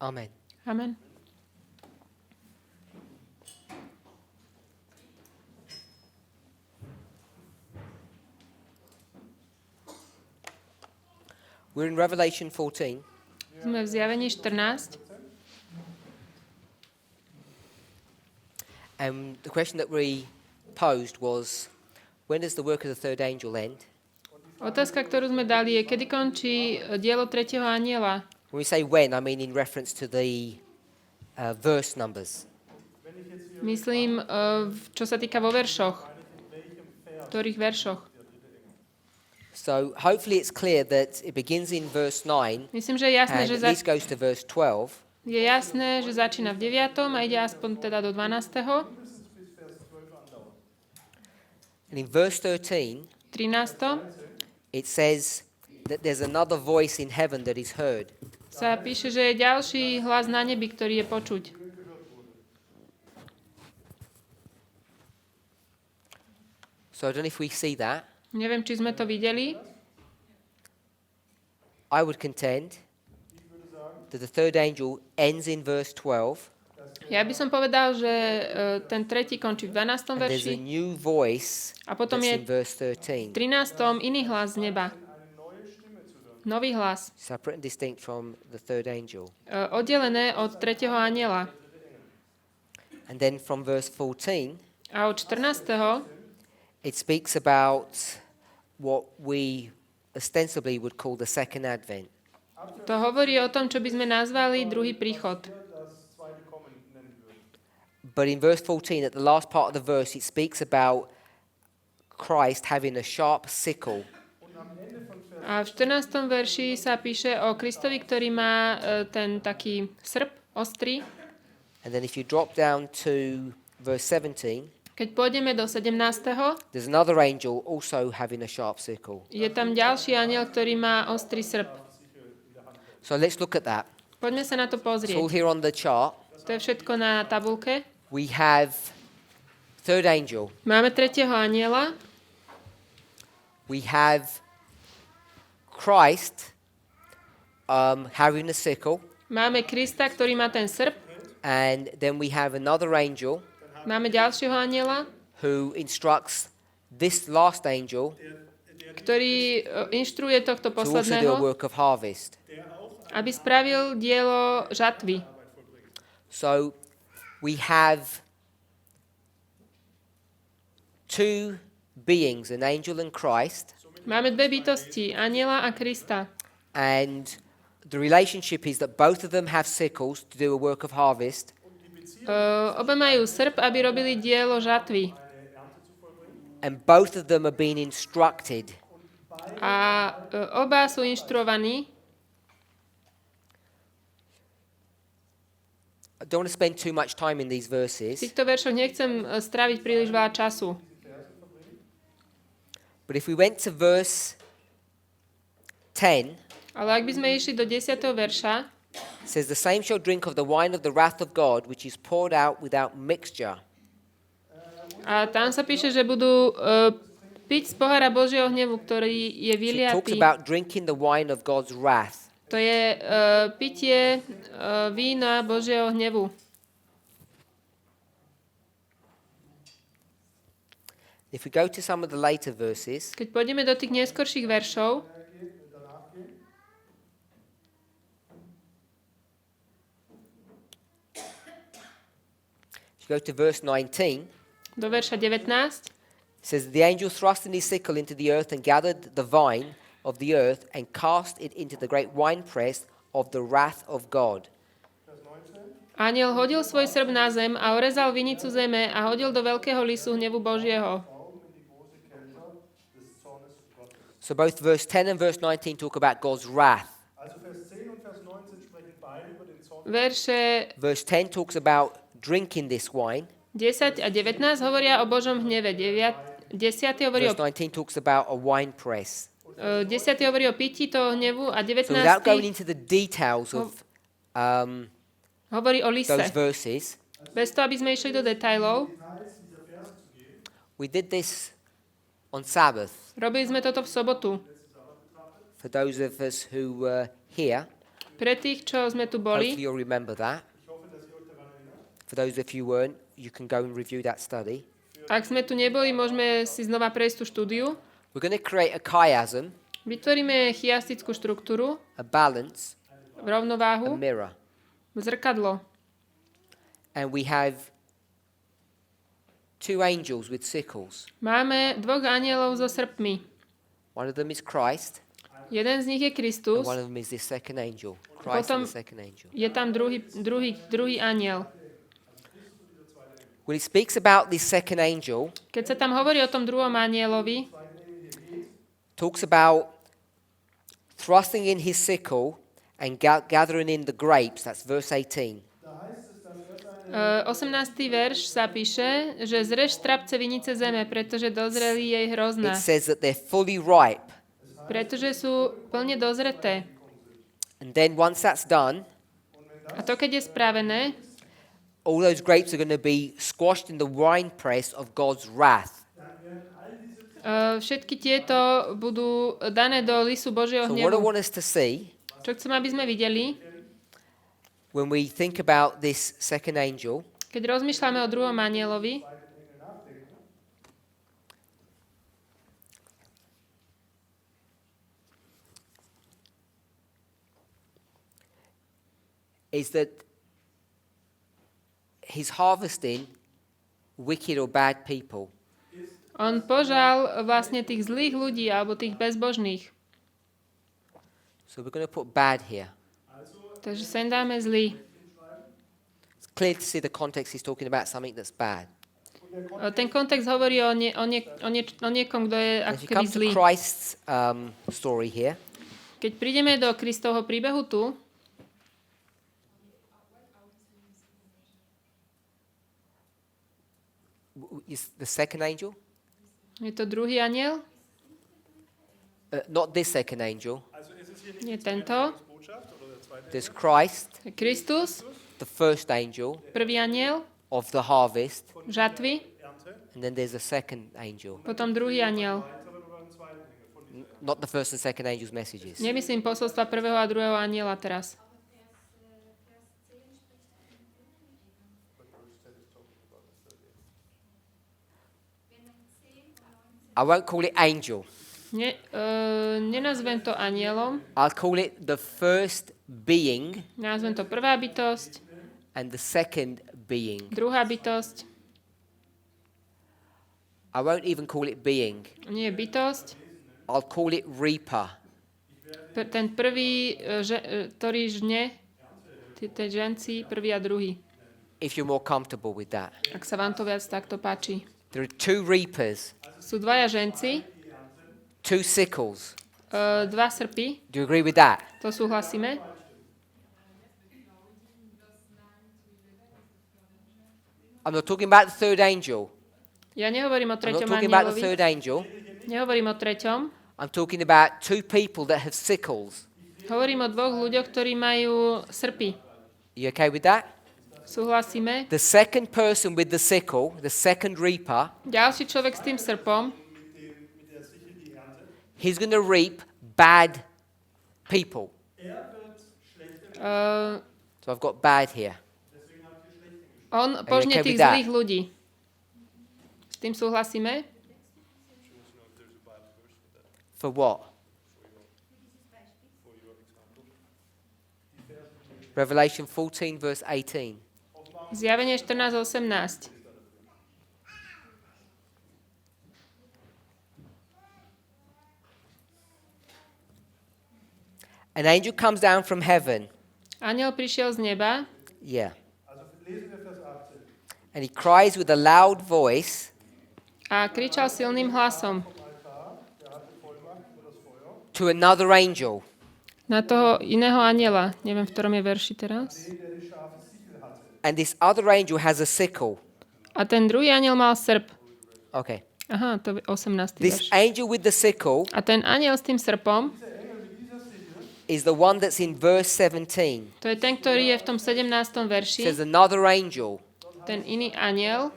Amen. Amen. We're in Revelation 14. Sme v Zjavení 14. And the question that we posed was, when does the work of the third angel end? Otázka, ktorú sme dali, je, kedy končí dielo tretieho anjela. When we say when, I mean in reference to the verse numbers. Myslím, čo sa týka vo veršoch. V ktorých veršoch? So hopefully it's clear that it begins in verse 9 Myslím, že je jasné, and že at least goes to verse 12. je jasné, že začína v 9. a ide aspoň teda do 12. And in verse 13, 13. it says that there's another voice in heaven that is heard. sa píše, že je ďalší hlas na nebi, ktorý je počuť. So I don't know if we see that. Neviem, či sme to videli. I would contend that the third angel ends in verse 12. Ja by som povedal, že ten tretí končí v 12. And there's a verši new voice a potom that's je in verse v 13. 13. iný hlas z neba. Nový hlas. Separate and distinct from the third angel. Oddelené od tretieho anjela. And then from verse 14, A od 14. it speaks about what we ostensibly would call the second advent. To hovorí o tom, čo by sme nazvali druhý príchod. But in verse 14, at the last part of the verse, it speaks about Christ having a sharp sickle. A v 14. verši sa píše o Kristovi, ktorý má ten taký srp, ostrý. And then if you drop down to verse 17, Keď pôjdeme do 17. there's another angel also having a sharp sickle. je tam ďalší anjel, ktorý má ostrý srp. So let's look at that. Poďme sa na to It's all pozrieť. here on the chart. To je všetko na tabulke. We have third angel. Máme tretieho anjela. We have Christ having a sickle. Máme Krista, ktorý má ten srp. And then we have another angel Máme ďalšieho anjela, who instructs this last angel ktorý inštruuje tohto to also do a posledného, work of harvest. aby spravil dielo žatvy. So we have two beings, an angel and Christ, Máme dve bytosti, anjela a Krista. and the relationship is that both of them have sickles to do a work of harvest, Oba majú srp, aby robili dielo žatvy. and both of them are being instructed A oba sú inštruovaní. I don't want to spend too much time in these V verses, týchto veršoch nechcem stráviť príliš veľa času. but if we went to verse 10, Ale ak by sme išli do 10. verša, it says, "The same shall drink of the wine of the wrath of God, which is poured out without mixture." a tam sa píše, že budú piť z pohára Božieho hnevu, ktorý je So it talks vyliatý. about drinking the wine of God's wrath. To je pitie vína Božieho hnevu. If we go to some of the later verses, Keď pôjdeme do tých neskorších veršov, if you go to verse 19, do verša 19, it says, "The angel thrust in his sickle into the earth and gathered the vine of the earth and cast it into the great winepress of the wrath of God." Anjel hodil svoj srp na zem a orezal vinicu zeme a hodil do veľkého lisu hnevu Božieho. So both verse 10 and verse 19 talk about God's wrath. Also Vers 10 und Vers 19 sprechen beide über den Zorn. Verše Verse 10 talks about drinking this wine. 10 a 19 hovoria o Božom hneve. 10 hovorí o, Verse 19 talks about a winepress. 10 hovorí o pití toho hnevu a So without going 19 into the details of hovorí o lise. those verses, Bez toho, aby sme išli do detailov, we did this on Sabbath. robili sme toto v sobotu. For those of us who were here, Pre tých, čo sme tu Hopefully boli, you'll remember that. For those of you who weren't, you can go and review that study. ak sme tu neboli, môžeme si znova prejsť tú štúdiu. We're going to create a chiasm, Vytvoríme chiastickú štruktúru, a balance, a rovnováhu, mirror. zrkadlo. And we have two angels with sickles. Máme dvoch anjelov so srpmi. One of them is Christ, Jeden z nich je and Kristus, one of them is this second angel. Christ Potom- and the second angel. je tam druhý anjel. When it speaks about this second angel, Keď sa tam hovorí o tom druhom anjelovi, talks about thrusting in his sickle and gathering in the grapes. That's verse 18. 18. verš sa píše, že zrež strapce vinice zeme, pretože dozreli jej hrozná. It says that they're fully ripe. Pretože sú plne dozreté. And then once that's done, A to, keď je spravené, all those grapes are going to be squashed in the winepress of God's wrath. všetky tieto budú dané do lisu Božieho So what I hnevu. want us to see Čo chcem, aby sme videli, when we think about this second angel keď rozmýšľame o druhom anjelovi, is that he's harvesting wicked or bad people. on požal vlastne tých zlých ľudí alebo tých bezbožných. So we're going to put bad here. Takže sem dáme zlý. It's clear to see the context he's talking about something that's bad. Ten kontext hovorí o niekom, kto je If ako you keby come zlý. to Christ's story here, Keď prídeme do Kristovho príbehu tu, is the second angel, je to druhý anjel, not this second angel. nie tento. There's Christ, Kristus, the first angel prvý anjel, of the harvest, žatvy, and then there's a second angel. potom druhý anjel. Not the first and second angel's messages. Nemyslím posolstva prvého a druhého anjela teraz. I won't call it angel. Nenazvem to anjelom, I'll call it the first being nazvem to prvá bytosť, and the second being. druhá bytosť, I won't even call it being. nie bytosť, I'll call it reaper. ten prvý, ktorý žne, tie ženci, prvý a druhý. If you're more comfortable with that. Ak sa vám to viac takto páči. There are two reapers, Sú dvaja ženci, two sickles. dva srpy, Do you agree with that? to súhlasíme. I'm not talking about the third angel. Ja nehovorím o I'm not treťom talking about the anjelovi, third angel. nehovorím o treťom, I'm talking about two people that have sickles. hovorím o dvoch ľuďoch, ktorí majú srpy. You okay with that? Súhlasíme. The second person with the sickle, the second reaper, Ďalší človek s tým srpom, he's going to reap bad people. So I've got bad here. on požne okay tých with that? zlých ľudí. S tým súhlasíme? For what? Revelation 14, verse 18. Zjavenie 14:18. An angel comes down from heaven. Anjel prišiel z neba Yeah. And he cries with a loud voice, a kričal silným hlasom to another angel. na toho iného anjela. Neviem, v ktorom je verši teraz. And this other angel has a sickle. A ten druhý anjel mal srp. Okay. Aha, to je 18. This verš. angel with the sickle A ten anjel s tým srpom, is the one that's in verse 17. to je ten, ktorý je v tom 17. It verši. says another angel Ten iný anjel,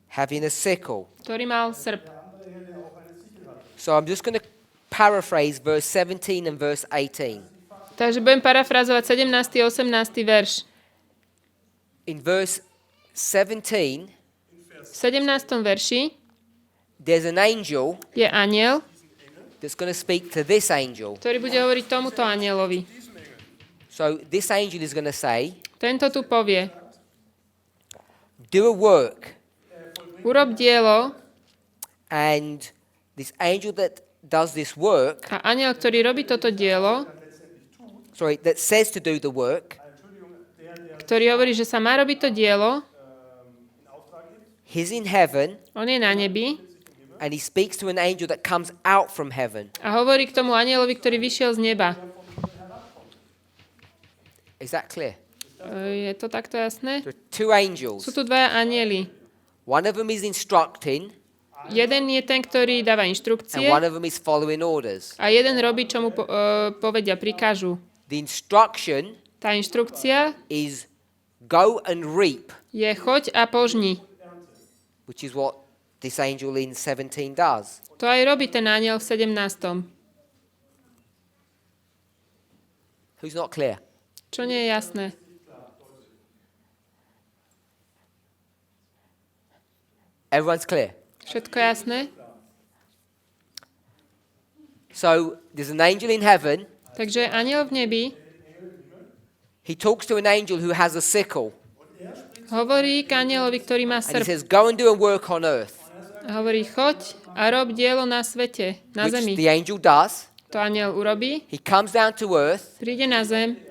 having a sickle. ktorý mal srp. So I'm just going to paraphrase verse 17 and verse 18. Takže budem parafrazovať 17. a 18. verš. In verse 17, V 17. verši there's an angel je anjel, that's going to speak to this angel. ktorý bude hovoriť tomuto anjelovi. So this angel is going to say, Tento tu povie, do a work. urob dielo, And this angel that does this work, a anjel, ktorý robí toto dielo, that says to do the work, ktorý hovorí, že sa má robiť to dielo, he's in heaven, on je na nebi and he speaks to an angel that comes out from heaven. a hovorí k tomu anjelovi, ktorý vyšiel z neba. Is that clear? Je to takto jasné? There are two angels. Sú tu dvaja anjeli. One of them is instructing, Jeden je ten, ktorý dáva and inštrukcie one of them is following orders. a jeden robí, čo mu povedia, prikážu. The instruction Tá inštrukcia is go and reap, je choď a požni. which is what this angel in 17 does. To aj robí ten anjel v 17. Who's not clear? Čo nie je jasné? Everyone's clear? Všetko jasné? So there's an angel in heaven. Takže anjel v nebi He talks to an angel who has a sickle. hovorí k anjelovi, ktorý má And he srp. says, go and do a work on earth. A hovorí, choď a rob dielo na svete, na Which zemi. the angel does. To anjel urobí, He comes down to earth. príde na zem,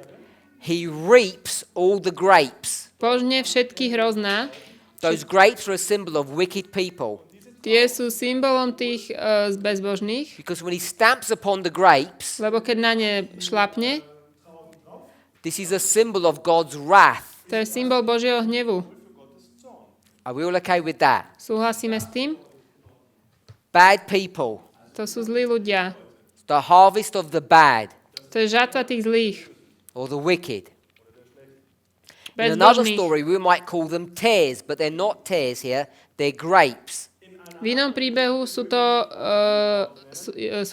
He reaps all the grapes. požne všetky hrozná. Those grapes are a symbol of wicked people. Tie sú symbolom tých bezbožných, Because when he stamps upon the grapes, lebo keď na ne šlapne, this is a symbol of God's wrath. to je symbol Božieho hnevu. Are we all okay with that? Súhlasíme s tým? Bad people. To sú zlí ľudia. The harvest of the bad To je žatva tých zlých, or the wicked. In another bezbožných. story, we might call them tares, but they're not tares here. They're grapes. V inom príbehu sú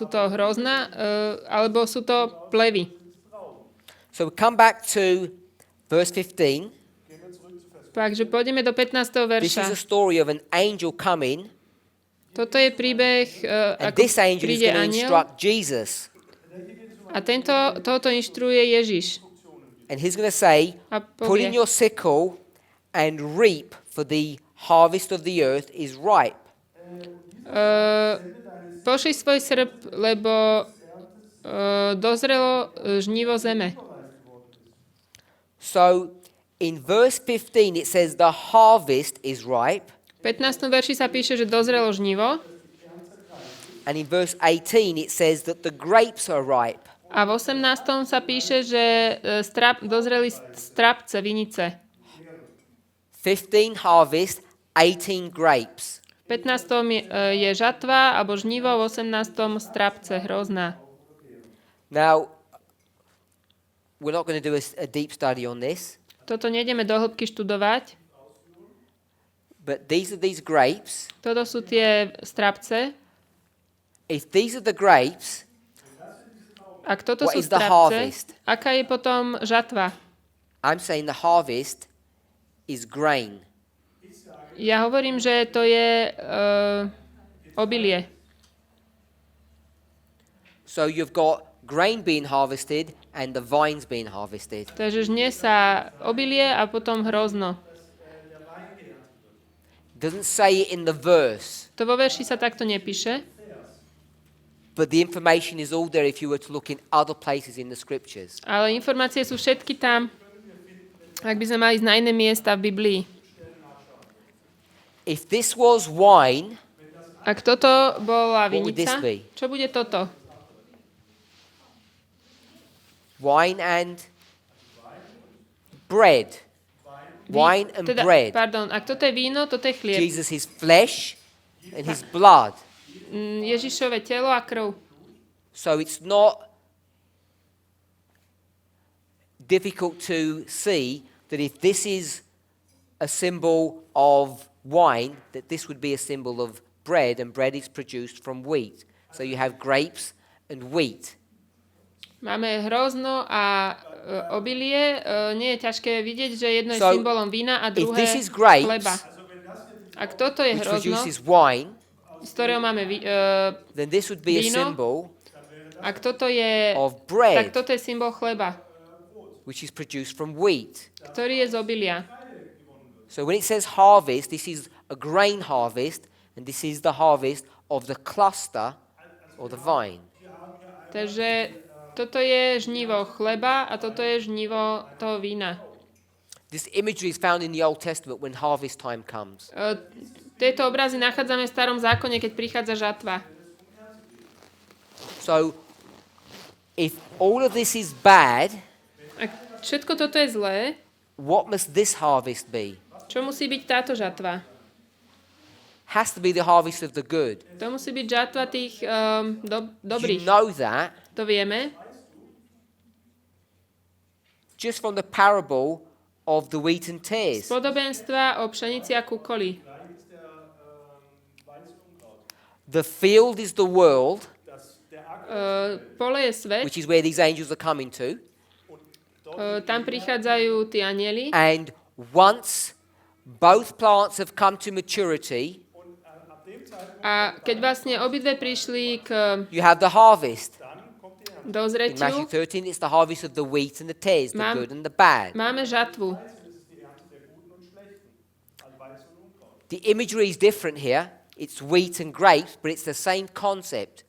to hrozná, alebo sú to plevy. So we come back to verse 15. Takže pôjdeme do 15. This is verša. a story of an angel coming, Toto je príbeh, and ako this angel is príde going to anjel instruct Jesus. a tohoto inštruuje Ježiš. And he's going to say, A put in povie, your sickle and reap, for the harvest of the earth is ripe. pošli svoj srp, lebo dozrelo žnivo zeme. So in verse 15 it says the harvest is ripe, V 15. verši sa píše, že dozrelo žnivo and in verse 18 it says that the grapes are ripe. a v 18. sa píše, že dozreli strapce, vinice. 15 harvest, 18 grapes. V 15. je žatva alebo žnivo, v 18. strapce, hrozná. Now, we're not going to do a deep study on this, Toto nejdeme do hĺbky študovať. but these are these grapes. Toto sú tie strapce. If these are the grapes, Ak toto What sú is the strapce, harvest? aká je potom žatva? I'm saying the harvest is grain. Ja hovorím, že to je obilie. So you've got grain being harvested and the vines being harvested. Takže žne sa obilie a potom hrozno. Doesn't say it in the verse, To vo verši sa takto nepíše, but the information is all there if you were to look in other places in the scriptures. ale informácie sú všetky tam, ak by sme mali ísť na iné miesta v Biblii. If this was wine, Ak toto bola would this vinica, be? čo bude toto? wine and bread. Wine and bread. Pardon, ak toto je víno, toto je chlieb. Jesus, his flesh and his blood. Ježišove telo a krv. So it's not difficult to see that if this is a symbol of wine, that this would be a symbol of bread, and bread is produced from wheat. So you have grapes and wheat. Máme hrozno a obilie. Nie je ťažké vidieť, že jedno je So, symbolom vína a if druhé this is grapes, chleba. Ak toto je which hrozno, produces wine, z ktorého máme then this would be a víno, symbol ak toto je, of tak bread, toto je symbol chleba, which is produced from wheat. ktorý je z obilia. So when it says harvest, this is a grain harvest, and this is the harvest of the cluster or the vine. Takže toto je žnivo chleba a toto je žnivo toho vína. This imagery is found in the Old Testament when harvest time comes. Tieto obrazy nachádzame v Starom zákone, keď prichádza žatva. So if all of this is bad, Ak všetko toto je zlé, what must this harvest be? čo musí byť táto žatva? Has to be the harvest of the good. To musí byť žatva tých You dobrých. know that To vieme. just from the parable of the wheat and Z tares. podobenstva o pšenici a kukoli. The field is the world, Pole je svet, which is where these angels are coming to. tam prichádzajú tí anjeli And once both plants have come to maturity, a keď vlastne obidve prišli k you have the harvest. In dozretiu, Matthew 13, it's the harvest of the wheat and the tares, the Mám- good and the bad. máme žatvu. The imagery is different here. It's wheat and grapes, but it's the same concept.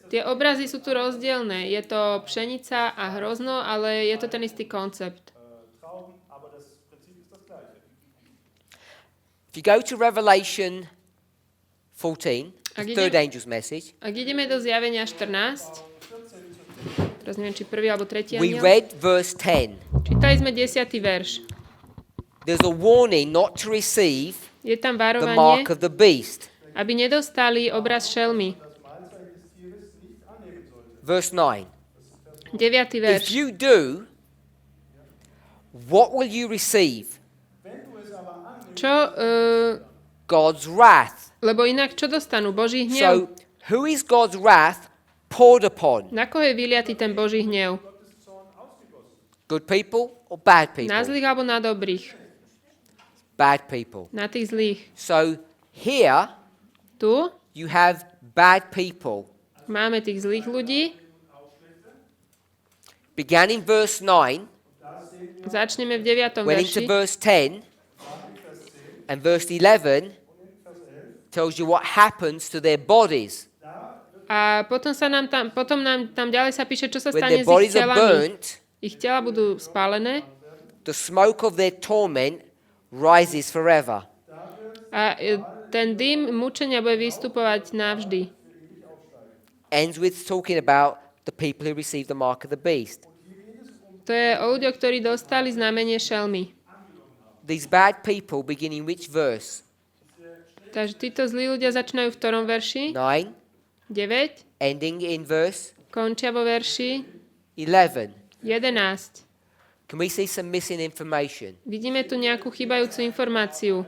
Tie obrazy sú tu rozdielne. Je to pšenica a hrozno, ale je to ten istý koncept. Trauben, aber das Prinzip ist das gleiche. If you go to Revelation 14, Ak the third idem- angel's message, Ak ideme do zjavenia 14, teraz neviem, či prvý alebo tretí we anjel, read verse 10. čítali sme 10. verš. There's a warning not to receive Je tam the varovanie, mark of the beast. aby nedostali obraz šelmy. Verse 9. 9. If verš. you do, what will you receive? Čo, God's wrath. lebo inak čo dostanú? Boží hnev. So, who is God's wrath poured upon? Na koho je vyliatý ten Boží hnev? Good people or bad Na people? zlých alebo na dobrých? Bad people. Na tých zlých. So, here Tu you have bad people. máme tých zlých ľudí. Began in verse 9, Začneme v 9. went into verši. verse 10, and verse 11 tells you what happens to their bodies. A potom nám tam ďalej sa píše, čo sa When stane their s ich bodies are telami. burnt, Ich tela budú spálené the smoke of their torment rises forever. a ten dym mučenia bude vystupovať navždy. Ends with talking about the people who receive the mark of the beast. To je o ľuďoch, ktorí dostali znamenie šelmy. These bad people begin in which verse? Takže títo zlí ľudia začínajú v ktorom verši? 9, 9. ending in verse Končia vo verši 11. 11. Can we see some missing information? Vidíme tu nejakú chýbajúcu informáciu.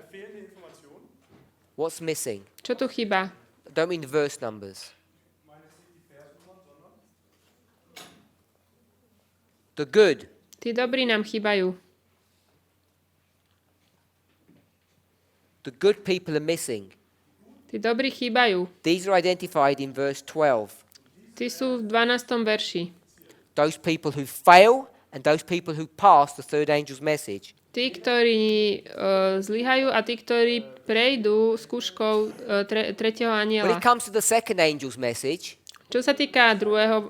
What's missing? Čo tu chýba? I don't mean the verse numbers. The good. Tí dobrí nám chýbajú. The good people are missing. Tí dobrí chýbajú. These are identified in verse 12. Tí sú v 12. verši. Those people who fail and those people who pass the third angel's message. Tí, ktorí zlyhajú a tí, ktorí prejdú skúškou tretieho When anjela. it comes to the second angel's message, Čo sa týka druhého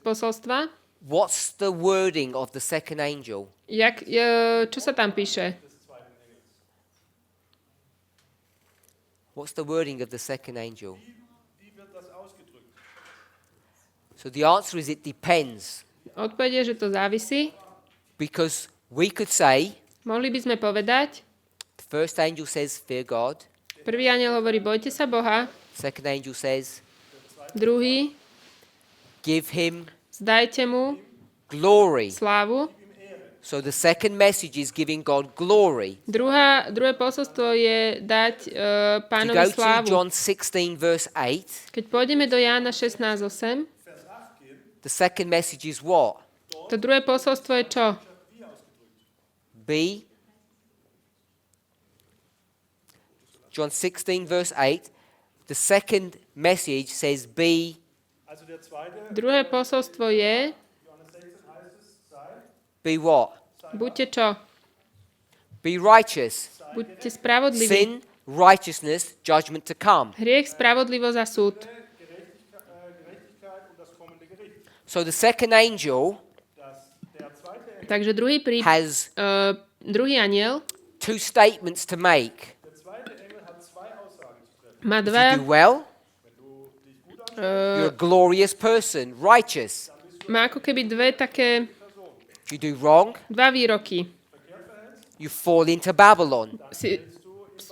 posolstva, what's the wording of the second angel? čo sa tam píše? What's the wording of the second angel? So the answer is it depends. Odpoveď je, že to závisí. Because we could say, Mohli by sme povedať, the first angel says, fear God. prvý anjel hovorí, bojte sa Boha, Second angel says, druhý, give him zdajte mu glory. slávu. So the second message is giving God glory. Druhé posolstvo je dať If you pánovi go to slávu. John 16, verse 8, Keď pôjdeme do Jána 16:8, The second message is what? To druhé posolstvo je čo? Be. John 16, verse 8. The second message says be. Also der zweite, Druhé posolstvo je, Johannes 16 heißt es, sei Be what? buďte čo? Be righteous. Buďte spravodliví. Sin, righteousness, judgment to come. Hriech, spravodlivosť a súd. Gerechtigkeit und das kommende Gericht. So the second angel Der zweite Engel, Takže has druhý anjel two statements to make. der zweite Engel hat zwei Aussagen zu treffen. má If dva, you do well, Wenn du dich gut anstellst, you're a glorious person, righteous. má ako keby If you do wrong, dva výroky. you fall into Babylon.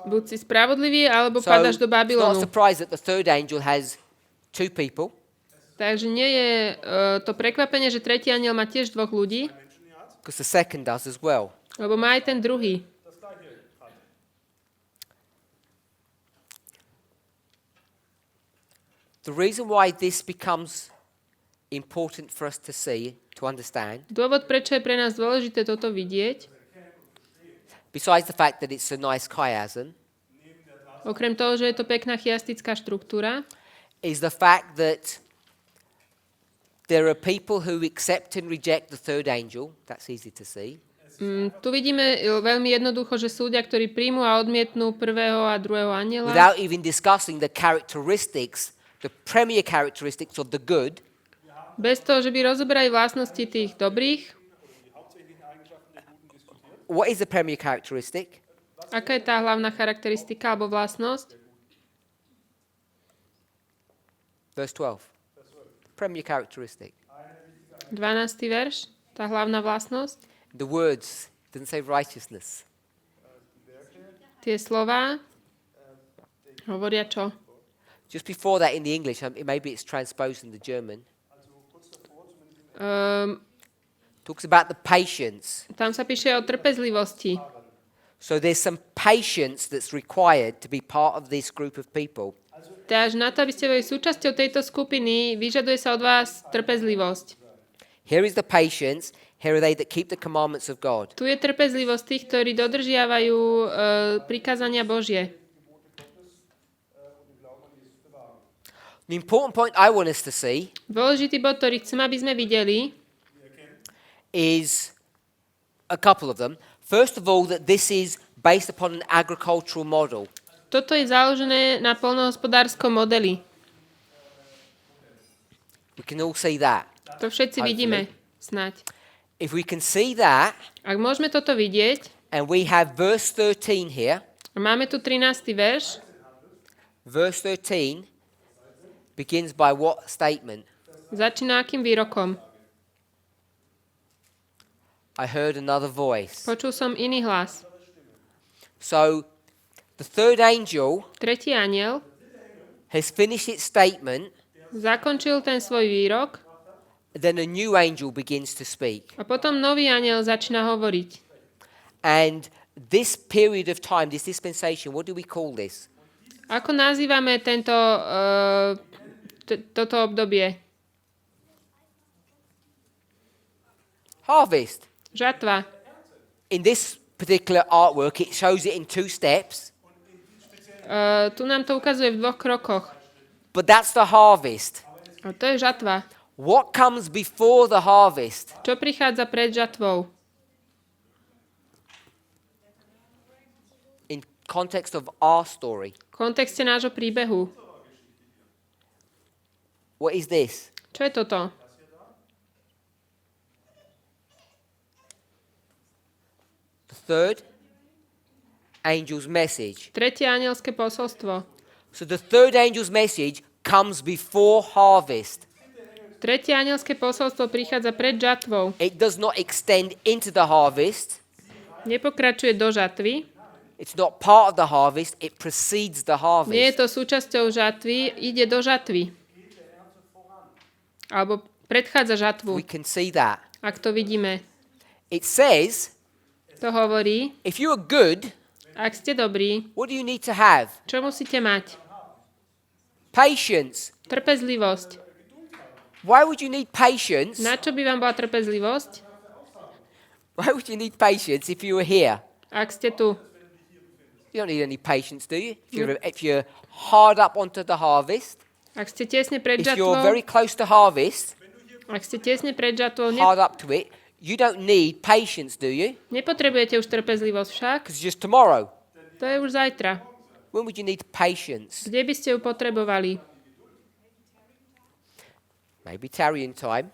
Buď si spravodlivý, alebo So padáš do it's not Babylonu. surprised that the third angel has two people. Takže nie je to prekvapenie, že tretí anjel má tiež dvoch ľudí, Because the second does as well. lebo má aj ten druhý. das gleiche hat. The reason why this becomes important for us to see, to understand, Dôvod, prečo je pre nás dôležité toto vidieť, besides the fact that it's a nice chiasm, okrem toho, že je to pekná chiastická štruktúra, is the fact that there are people who accept and reject the third angel. That's easy to see. tu vidíme veľmi jednoducho, že sú ľudia, ktorí príjmu a odmietnú prvého a druhého anjela, Without even discussing the characteristics, the premier characteristics of the good, bez toho, že by rozoberali vlastnosti tých dobrých. what is the premier characteristic? Aká je tá hlavná charakteristika alebo vlastnosť? Verse 12. Premier characteristic. 12. verš, tá hlavná vlastnosť. The words doesn't say righteousness. Tie slová hovoria čo? Just before that in the English, maybe it's transposed in the German, talks about the patience. Tam sa píše o trpezlivosti. So there's some patience that's required to be part of this group of people. Takže na to, aby ste boli súčasťou tejto skupiny, vyžaduje sa od vás trpezlivosť. Here is the patience. Here are they that keep the commandments of God. Tu je trpezlivosť tých, ktorí dodržiavajú prikázania Božie. The important point I want us to see Dôležitý bod, ktorý chcem, aby sme videli, is a couple of them. First of all, that this is based upon an agricultural model. toto je založené na poľnohospodárskom modeli. We can all see that. To všetci vidíme, snáď. If we can see that, Ak môžeme toto vidieť, and we have verse 13 here, a máme tu 13. verš, verse 13 begins by what statement? začína akým výrokom? I heard another voice. Počul som iný hlas. So the third angel Tretí anjel has finished its statement, zakončil ten svoj výrok then a new angel begins to speak. a potom nový anjel začína hovoriť. And this period of time, this dispensation, what do we call this? Ako nazývame toto obdobie? Harvest. Žatva. In this particular artwork, it shows it in two steps, Tu nám to ukazuje v dvoch krokoch. but that's the harvest. A to je žatva. What comes before the harvest? Čo prichádza pred žatvou? In context of our story, V kontexte nášho príbehu. what is this? Čo je toto? The third angel's message. Tretie anielské posolstvo. So the third angel's message comes before harvest. Tretie anielské posolstvo prichádza pred žatvou. It does not extend into the harvest. Nepokračuje do žatvy. It's not part of the harvest. It precedes the Nie je harvest. to súčasťou žatvy, ide do žatvy. Alebo predchádza žatvu, We can see that. ak to vidíme. It says, To hovorí, if you are good, ak ste dobrí, what do you need to have? čo musíte mať? Patience. Trpezlivosť. Why would you need patience? Na čo by vám bola trpezlivosť, Why would you need patience if you were here? ak ste tu? You don't need any patience, do you? If you're hard up onto the harvest, Ak ste tesne pred if you're žatvou, very close to harvest, ak ste tesne pred žatvou, hard up to it, you don't need patience, do you? nepotrebujete už trpezlivosť však, Because just tomorrow. to je už zajtra. When would you need patience? Kde by ste ju potrebovali? Maybe tarrying time.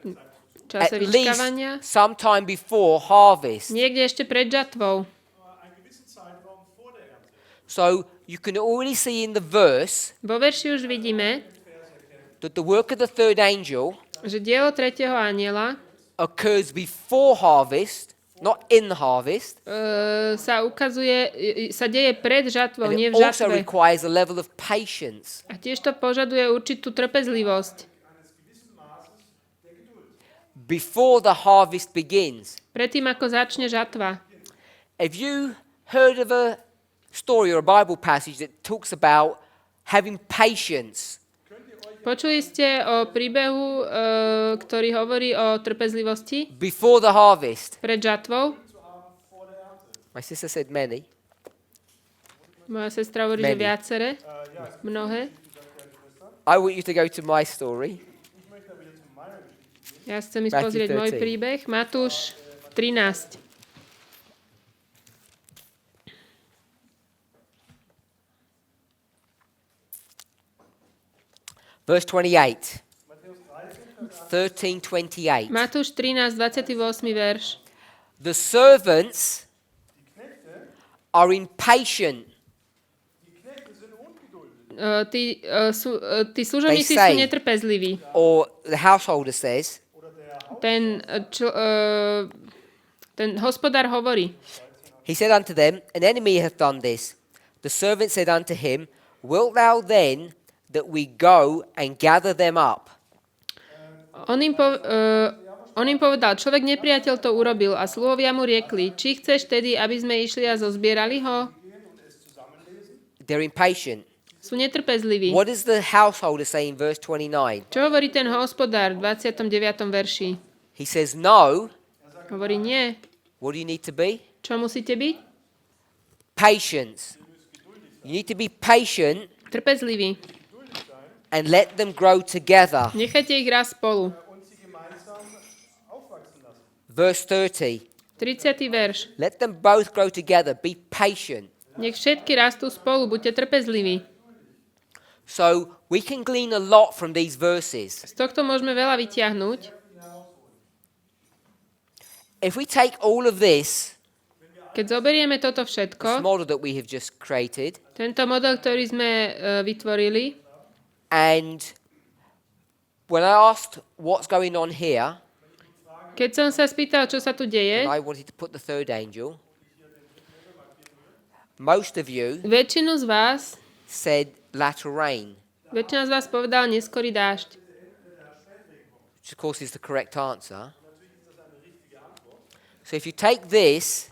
V čase At least vyčkávania? sometime before harvest. Niekde ešte pred žatvou. Ein gewissen Zeitraum vor der Ernte. So you can already see in the verse Vo verši už vidíme, that the work of the third angel že dielo tretieho anjela occurs before harvest, not in the harvest. sa deje pred žatvou, And nie it v also žatve. requires a level of patience. A tiež to požaduje určitú trpezlivosť. Before the harvest begins. Predtým, ako začne žatva. Have you heard of a story or a Bible passage that talks about having patience? Počuli ste o príbehu, ktorý hovorí o trpezlivosti Before the harvest. pred žatvou? My sister said many. Moja sestra hovorí, že Many. viacere, mnohé. I want you to go to my story. Ja chcem ísť Matthew pozrieť môj 13. príbeh. Matúš 13. Verse 28. 13:28. Matúš 13, 28. verš. The servants are impatient. Tí služobníci They say. sú netrpezliví. Or the householder says, Ten hospodár hovorí. he said unto them, an enemy hath done this. The servant said unto him, wilt thou then that we go and gather them up? On im povedal, človek nepriateľ to urobil a sluhovia mu riekli, či chceš tedy, aby sme išli a zozbierali ho? They're impatient. Sú netrpezliví. What does the householder say in verse 29? Čo hovorí ten hospodár v 29. verši? He says, no. Hovorí, nie. What do you need to be? Čo musíte byť? Patience. You need to be patient Trpezliví. and let them grow together. Nechajte ich raz spolu. Und sie gemeinsam aufwachsen lassen. Verse 30. 30. verš. Let them both grow together. Be patient. Nech všetky rastú spolu, buďte trpezliví. So we can glean a lot from these verses. Z tohto môžeme veľa vyťahnuť. If we take all of this, Keď zoberieme toto this všetko, model that we have just created, tento model, ktorý sme vytvorili, and when I asked what's going on here, keď som sa spýtal, čo sa tu deje, and I wanted to put the third angel, most of you väčšina z vás latter rain, väčšina z vás povedala neskorý dážď. which of course is the correct answer. So if you take this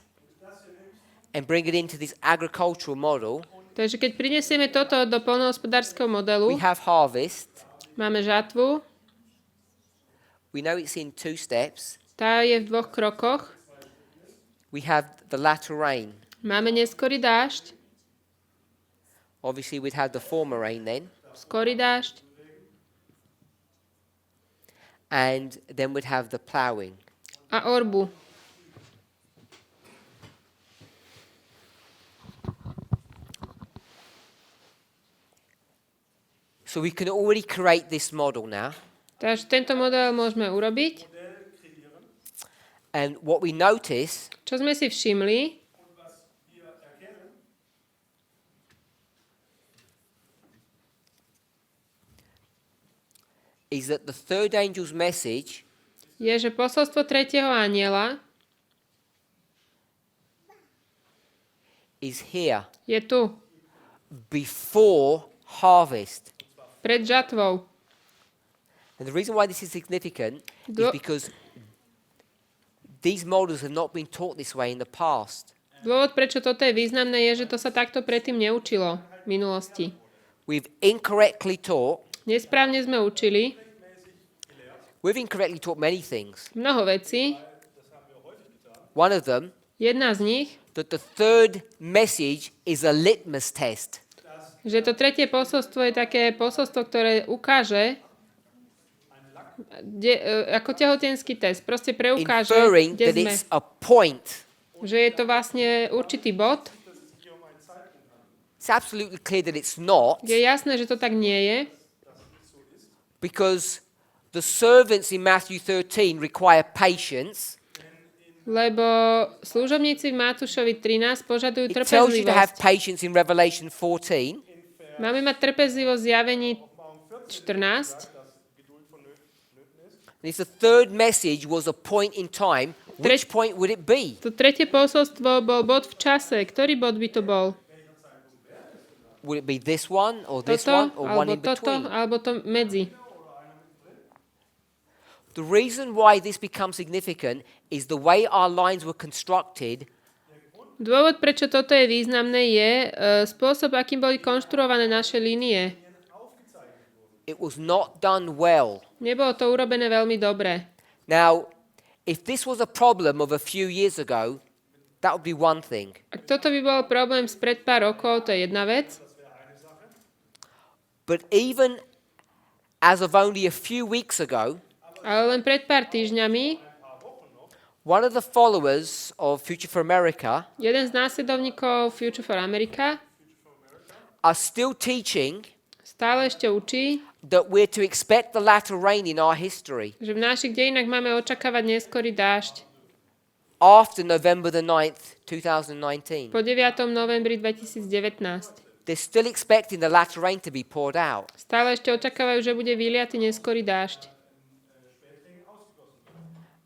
and bring it into this agricultural model, Takže keď prinesieme toto do poľnohospodárskeho modelu, we have harvest. máme žatvu, We know it's in 2 steps. tá je v 2 krokoch, We have the latter rain. máme neskorý dážď, Obviously, we'd have the former rain then. skorý dážď, And then we'd have the ploughing. a orbu. So we can already create this model now. Takže tento model môžeme urobiť. And what we notice Čo sme si všimli, is that the third angel's message je, že posolstvo tretieho anjela is here je tu, before harvest. pred žatvou. And the reason why this is significant is Dô- because these models have not been taught this way in the past. Dôvod, prečo toto je významné, je, že to sa takto predtým neučilo v minulosti. We've incorrectly taught Nesprávne sme učili, We've incorrectly taught many things. Mnoho vecí. One of them, Jedna z nich, that the third message is a litmus test. že to tretie posolstvo je také posolstvo, ktoré ukáže, ako tehotenský test. Proste preukáže, Inferring kde that sme. it's a point. Že je to vlastne určitý bod. It's absolutely clear that it's not, Je jasné, že to tak nie je, because the servants in Matthew 13 require patience. lebo služobníci v Matúšovi 13 požadujú It tells you to have trpezlivosť. patience in Revelation 14. Máme mať trpezlivosť v zjavení 14. And if the third message was a point in time, which point would it be? To tretie posolstvo bol bod v čase. Ktorý bod by to bol? Would it be this one, or this one, Toto, or one alebo in toto, between? alebo to medzi. The reason why this becomes significant is the way our lines were constructed. Dôvod, prečo toto je významné, je spôsob, akým boli konštruované naše línie. It was not done well. Nebolo to urobené veľmi dobre. Now, if this was a problem of a few years ago, that would be one thing. Ak toto by bol problém spred pár rokov, to je jedna vec. But even as of only a few weeks ago, Ale len pred pár týždňami one of the followers of Future for America jeden z následovníkov Future for America are still teaching stále ešte učí, that we're to expect the latter rain in our history že v našich dejinách máme očakávať neskorý dážď after November the 9th, 2019. po 9. novembri 2019. They're still expecting the latter rain to be poured out. Stále ešte očakávajú, že bude vyliatý neskorý dážď.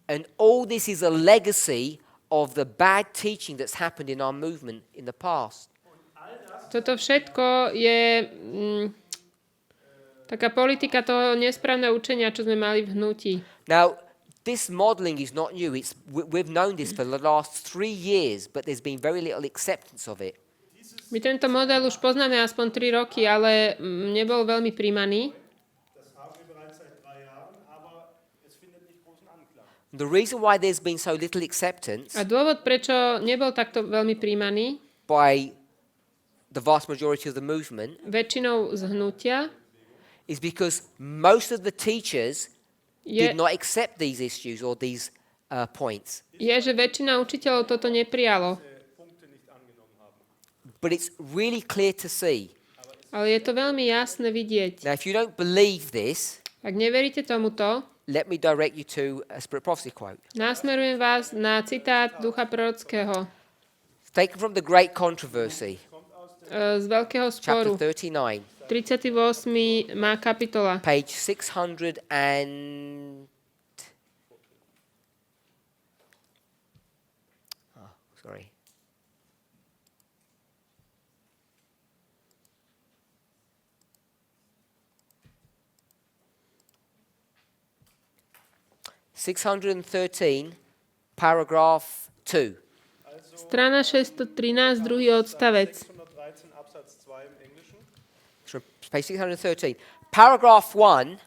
And all this is a legacy of the bad teaching that's happened in our movement in the past. Toto všetko je taká politika toho nesprávneho učenia, čo sme mali v hnutí. Now, this modeling is not new. We've known this for the last 3 years, but there's been very little acceptance of it. My tento model už poznáme aspoň 3 roky, ale nebol veľmi príjmaný. The reason why there's been so little acceptance A dôvod, prečo nebol takto veľmi príjmaný by the vast majority of the movement väčšinou z hnutia, is because most of the teachers je, did not accept these issues or these points. že väčšina učiteľov toto neprijalo. But it's really clear to see. Ale je to veľmi jasné vidieť. Now, if you don't believe this, Ak neveríte tomuto, let me direct you to a Spirit Prophecy quote. nasmerujem vás na citát Ducha prorockého Taken from the Great Controversy, z Veľkého chapter sporu. 39, 38. má kapitola. page 600 and... Oh, sorry. (613), paragraph 2. Strana 613, druhý odstavec. 613 Absatz 2 im Englischen. Page 613. Paragraph 1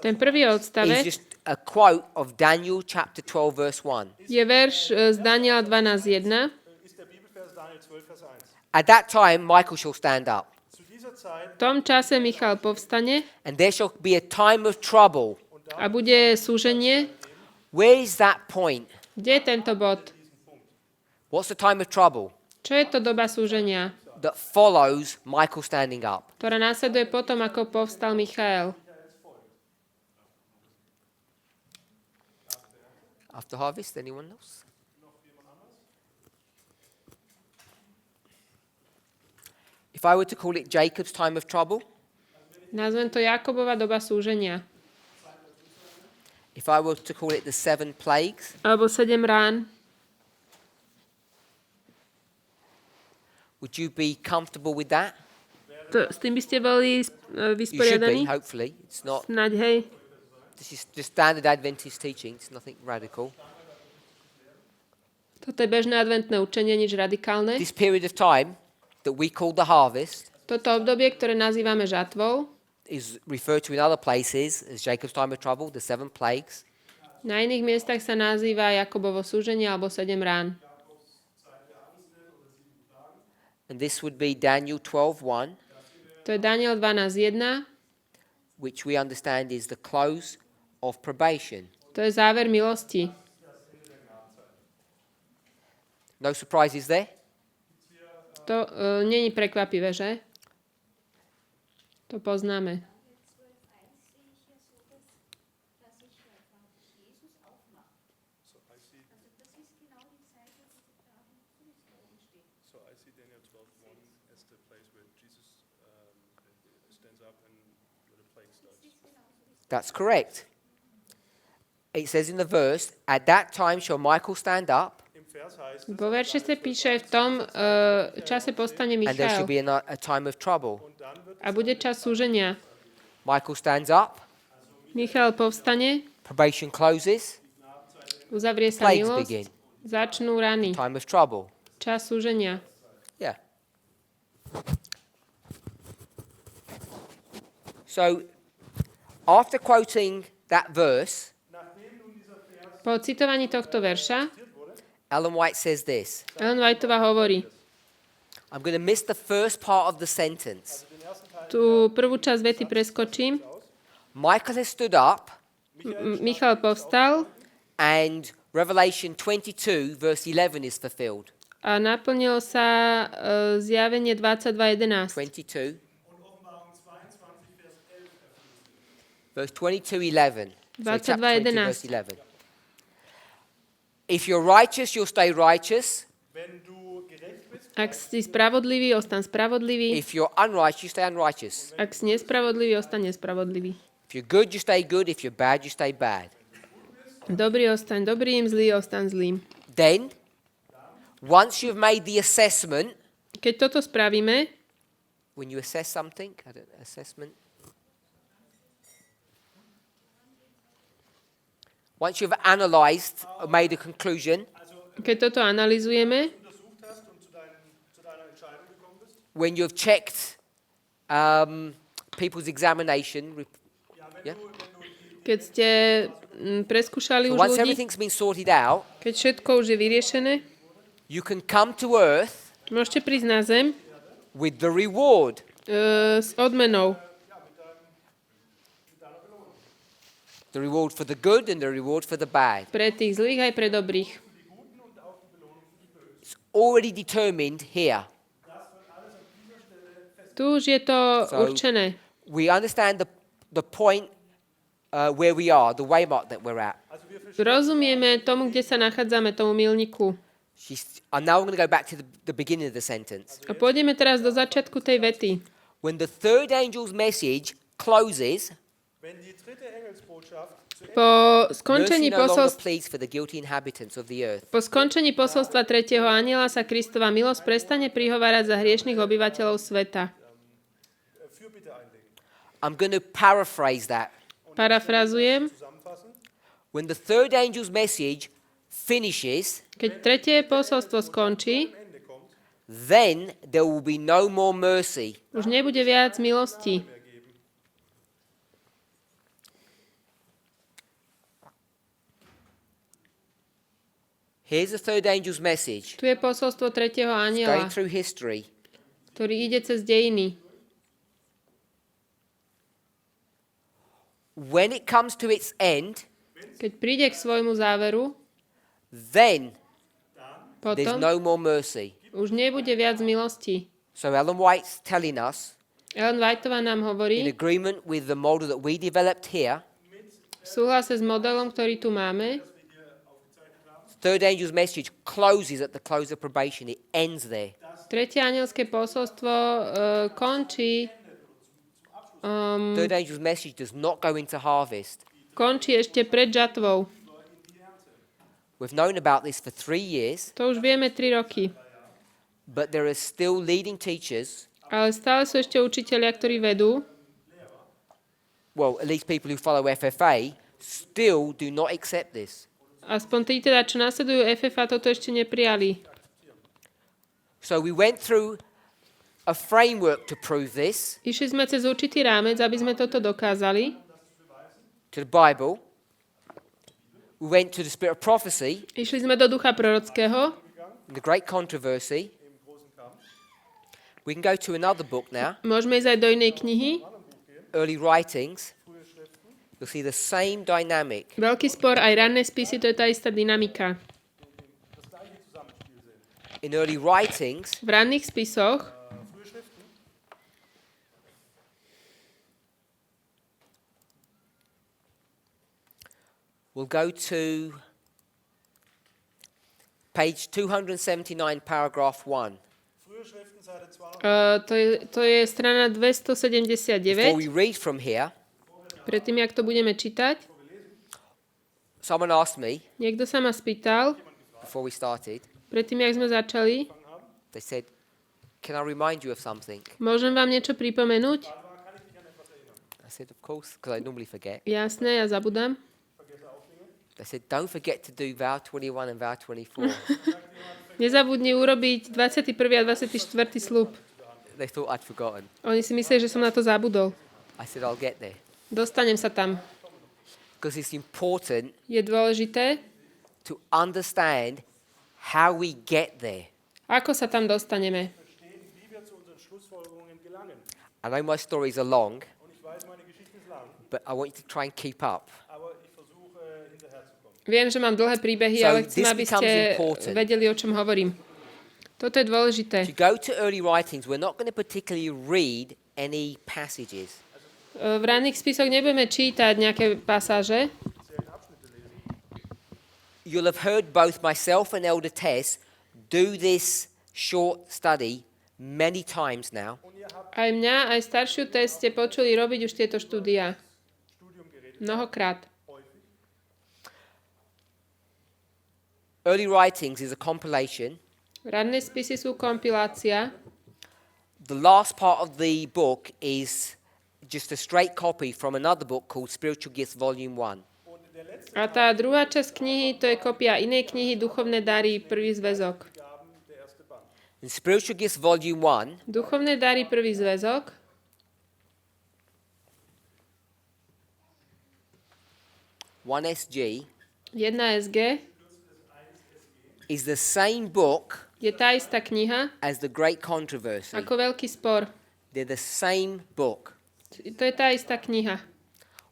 Ten prvý is odstavec just a quote of Daniel chapter 12, verse 1. je verš z Daniela 12.1. Ist der Bibelvers Daniel 12, Vers 1. At that time, Michael shall stand up, Zu dieser Zeit V tom čase Michal povstane and there shall be a time of trouble. a bude súženie. Where is that point? Kde je tento bod? What's the time of trouble Čo je to doba súženia, that follows Michael standing up? ktorá následuje potom, ako povstal Michael? After harvest, anyone else? If I were to call it Jacob's time of trouble, Nazvem to Jakobova doba súženia. if I were to call it the 7 plagues, Alebo 7 rán. would you be comfortable with that? S tým by ste boli You should be, vysporiadaní? hopefully. It's not. Snáď, hej. This is just standard Adventist teaching. It's nothing radical. Toto je bežné adventné učenie, nič radikálne. This period of time that we call the harvest Toto obdobie, ktoré nazývame žatvou, is referred to in other places as Jacob's time of trouble, the 7 plagues. Na iných miestach sa nazýva Jakobovo súženie alebo 7 rán. And this would be Daniel 12:1, To je Daniel 12.1. which we understand is the close of probation. To je záver milosti. No surprises there? To nie je prekvapivé, že? To poznáme. So I see Daniel 12:1 as the place where Jesus stands up and where the plague starts. That's correct. It says in the verse, at that time shall Michael stand up, Im Vers heißt es, Vo verši sa píše, v tom čase postane and there shall Michael be a time of trouble. und dann wird a bude čas súženia. Michael stands up, Michael povstane, probation closes, uzavrie sa plagues milosť, begin. začnú rany, Time of trouble. čas súženia. Yeah. So, after quoting that verse, Po citovaní tohto verša Ellen White says this. Ellen Whiteová hovorí, I'm going to miss the first part of the sentence. tú prvú časť vety preskočím. Michael has stood up, Michal povstal and Revelation 22, verse 11 is fulfilled. a naplnil sa zjavenie 22.11. 22. Verse 22:11. So chapter 22, 22:11. verse 11. If you're righteous, you'll stay righteous. wenn du gerecht bist, Ak si spravodlivý, ostan spravodlivý. If you're unrighteous, you stay unrighteous. Ak si nespravodlivý, ostan nespravodlivý. If you're good, you stay good. If you're bad, you stay bad. Dobrý ostaň dobrým, zlý ostaň zlým. Then, once you've made the assessment, Keď toto spravíme, when you assess something, assessment. Once you've analyzed or made a conclusion, keď toto analyzujeme, untersucht hast und zu deiner Entscheidung gekommen bist, when you've checked people's examination, yeah? keď ste preskúšali So už once ľudí, everything's been sorted out, keď všetko už je vyriešené, you can come to earth môžete prísť na zem with the reward. s odmenou. The reward for the good and the reward for the bad. Pre tých zlých aj pre dobrých. It's already determined here. Tu už je to So- určené. We understand the point where we are, the waymark that we're at. Rozumieme tomu, kde sa nachádzame, tomu milníku. And now we're going to go back to the beginning of the sentence. A pôjdeme teraz do začiatku tej vety. When the third angel's message closes, wenn die dritte Engelsbotschaft zu Ende Po mercy skončení, no longer posolstva, pleads for the guilty inhabitants of the earth. po skončení posolstva tretieho anjela sa Kristova milosť prestane prihovárať za hriešnych obyvateľov sveta. Fürbitte einlegen. I'm going to paraphrase that. Parafrazujem. Zusammenfassen. When the third angel's message finishes, Keď tretie posolstvo skončí, Ende kommt, then there will be no more mercy. už nebude viac milosti. Here's the third angel's message. Tu je posolstvo tretieho Going anjela, through history. ktorý ide cez dejiny. When it comes to its end, Keď príde k svojmu záveru, then there's potom no more mercy. už nebude viac milosti. So Ellen White's telling us, Ellen Whiteová nám in hovorí, agreement with the model that we developed here, v súhlase s modelom, ktorý tu máme, third angel's message closes at the close of probation. It ends there. tretie anielské posolstvo končí Third angel's message does not go into harvest. končí ešte pred žatvou. We've known about this for 3 years, To už vieme 3 roky. but there are still leading teachers, Ale stále sú ešte učitelia, ktorí vedú, well, at least people who follow FFA, still do not accept this. aspoň tí teda, čo nasledujú FFA, toto ešte neprijali. So we went through a framework to prove this, Išli sme cez určitý rámec, aby sme toto dokázali. to the Bible. We went to the spirit of prophecy, Išli sme do ducha prorockého. the great controversy. We can go to another book now, Môžeme ísť aj do inej knihy. early writings. You'll see the same dynamic. Veľký spor, aj ranné spisy, to je tá istá dynamika. In early writings, V ranných spisoch we'll go to page 279, paragraph 1. to je strana Before 279. we read from here, Predtým, jak to budeme čítať, someone asked me, niekto sa ma spýtal, before we started, predtým, jak sme začali, they said, can I remind you of something? môžem vám niečo pripomenúť? I said, of course, because I normally forget. Jasné, ja zabudám. They said, don't forget to do vow 21 and vow 24. Nezabudni urobiť 21. a 24. sľub. They thought I'd forgotten. Oni si mysleli, že som na to zabudol. I said, I'll get there. Dostanem sa tam. Because it's important Je dôležité, to understand how we get there. ako sa tam dostaneme. I know my stories are long, but I want you to try and keep up. Viem, že mám dlhé príbehy, So ale chcem, this aby becomes ste important. vedeli, o čom hovorím. Toto je If dôležité. you go to early writings, we're not going to particularly read any passages. V ranných spisoch nebudeme čítať nejaké pasáže. You'll have heard both myself and Elder Tess do this short study many times now. Aj mňa, aj staršiu test ste počuli robiť už tieto štúdia. Mnohokrát. Early writings is a compilation. Ranné spisy sú kompilácia. The last part of the book is just a straight copy from another book called Spiritual Gifts Volume 1. A tá druhá časť knihy, to je kopia inej knihy Duchovné dary, prvý zväzok. In Spiritual Gifts Volume 1, Duchovné dary, prvý zväzok. 1SG, 1SG is the same book je tá istá kniha as the Great Controversy. ako Veľký spor. They're the same book. To je tá istá kniha.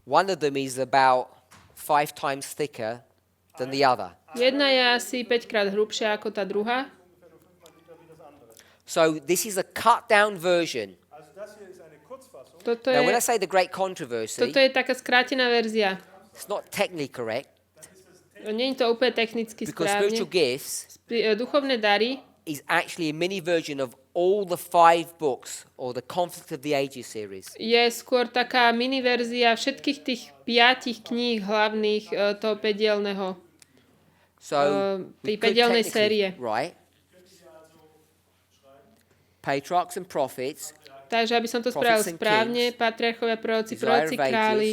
One of them is about 5 times thicker than the other. Jedna je asi 5 krát hrubšia ako tá druhá. So this is a cut down version. Toto Now when I je, say the Great Controversy, toto je taká skrátená verzia. it's not technically correct Nie je to úplne technicky because spiritual správne. gifts Duchovné dary is actually a mini version of all the 5 books or the Conflict of the Ages series. je skôr taká miniverzia všetkých tých 5 kníh hlavných toho 5-dielneho. So we tej could pedelnej technically, série. right? Patriarchs and prophets, Takže, aby som to spravil Prophets and správne, Kings, patriarchovia, proroci, Desire proroci, of Ages, králi,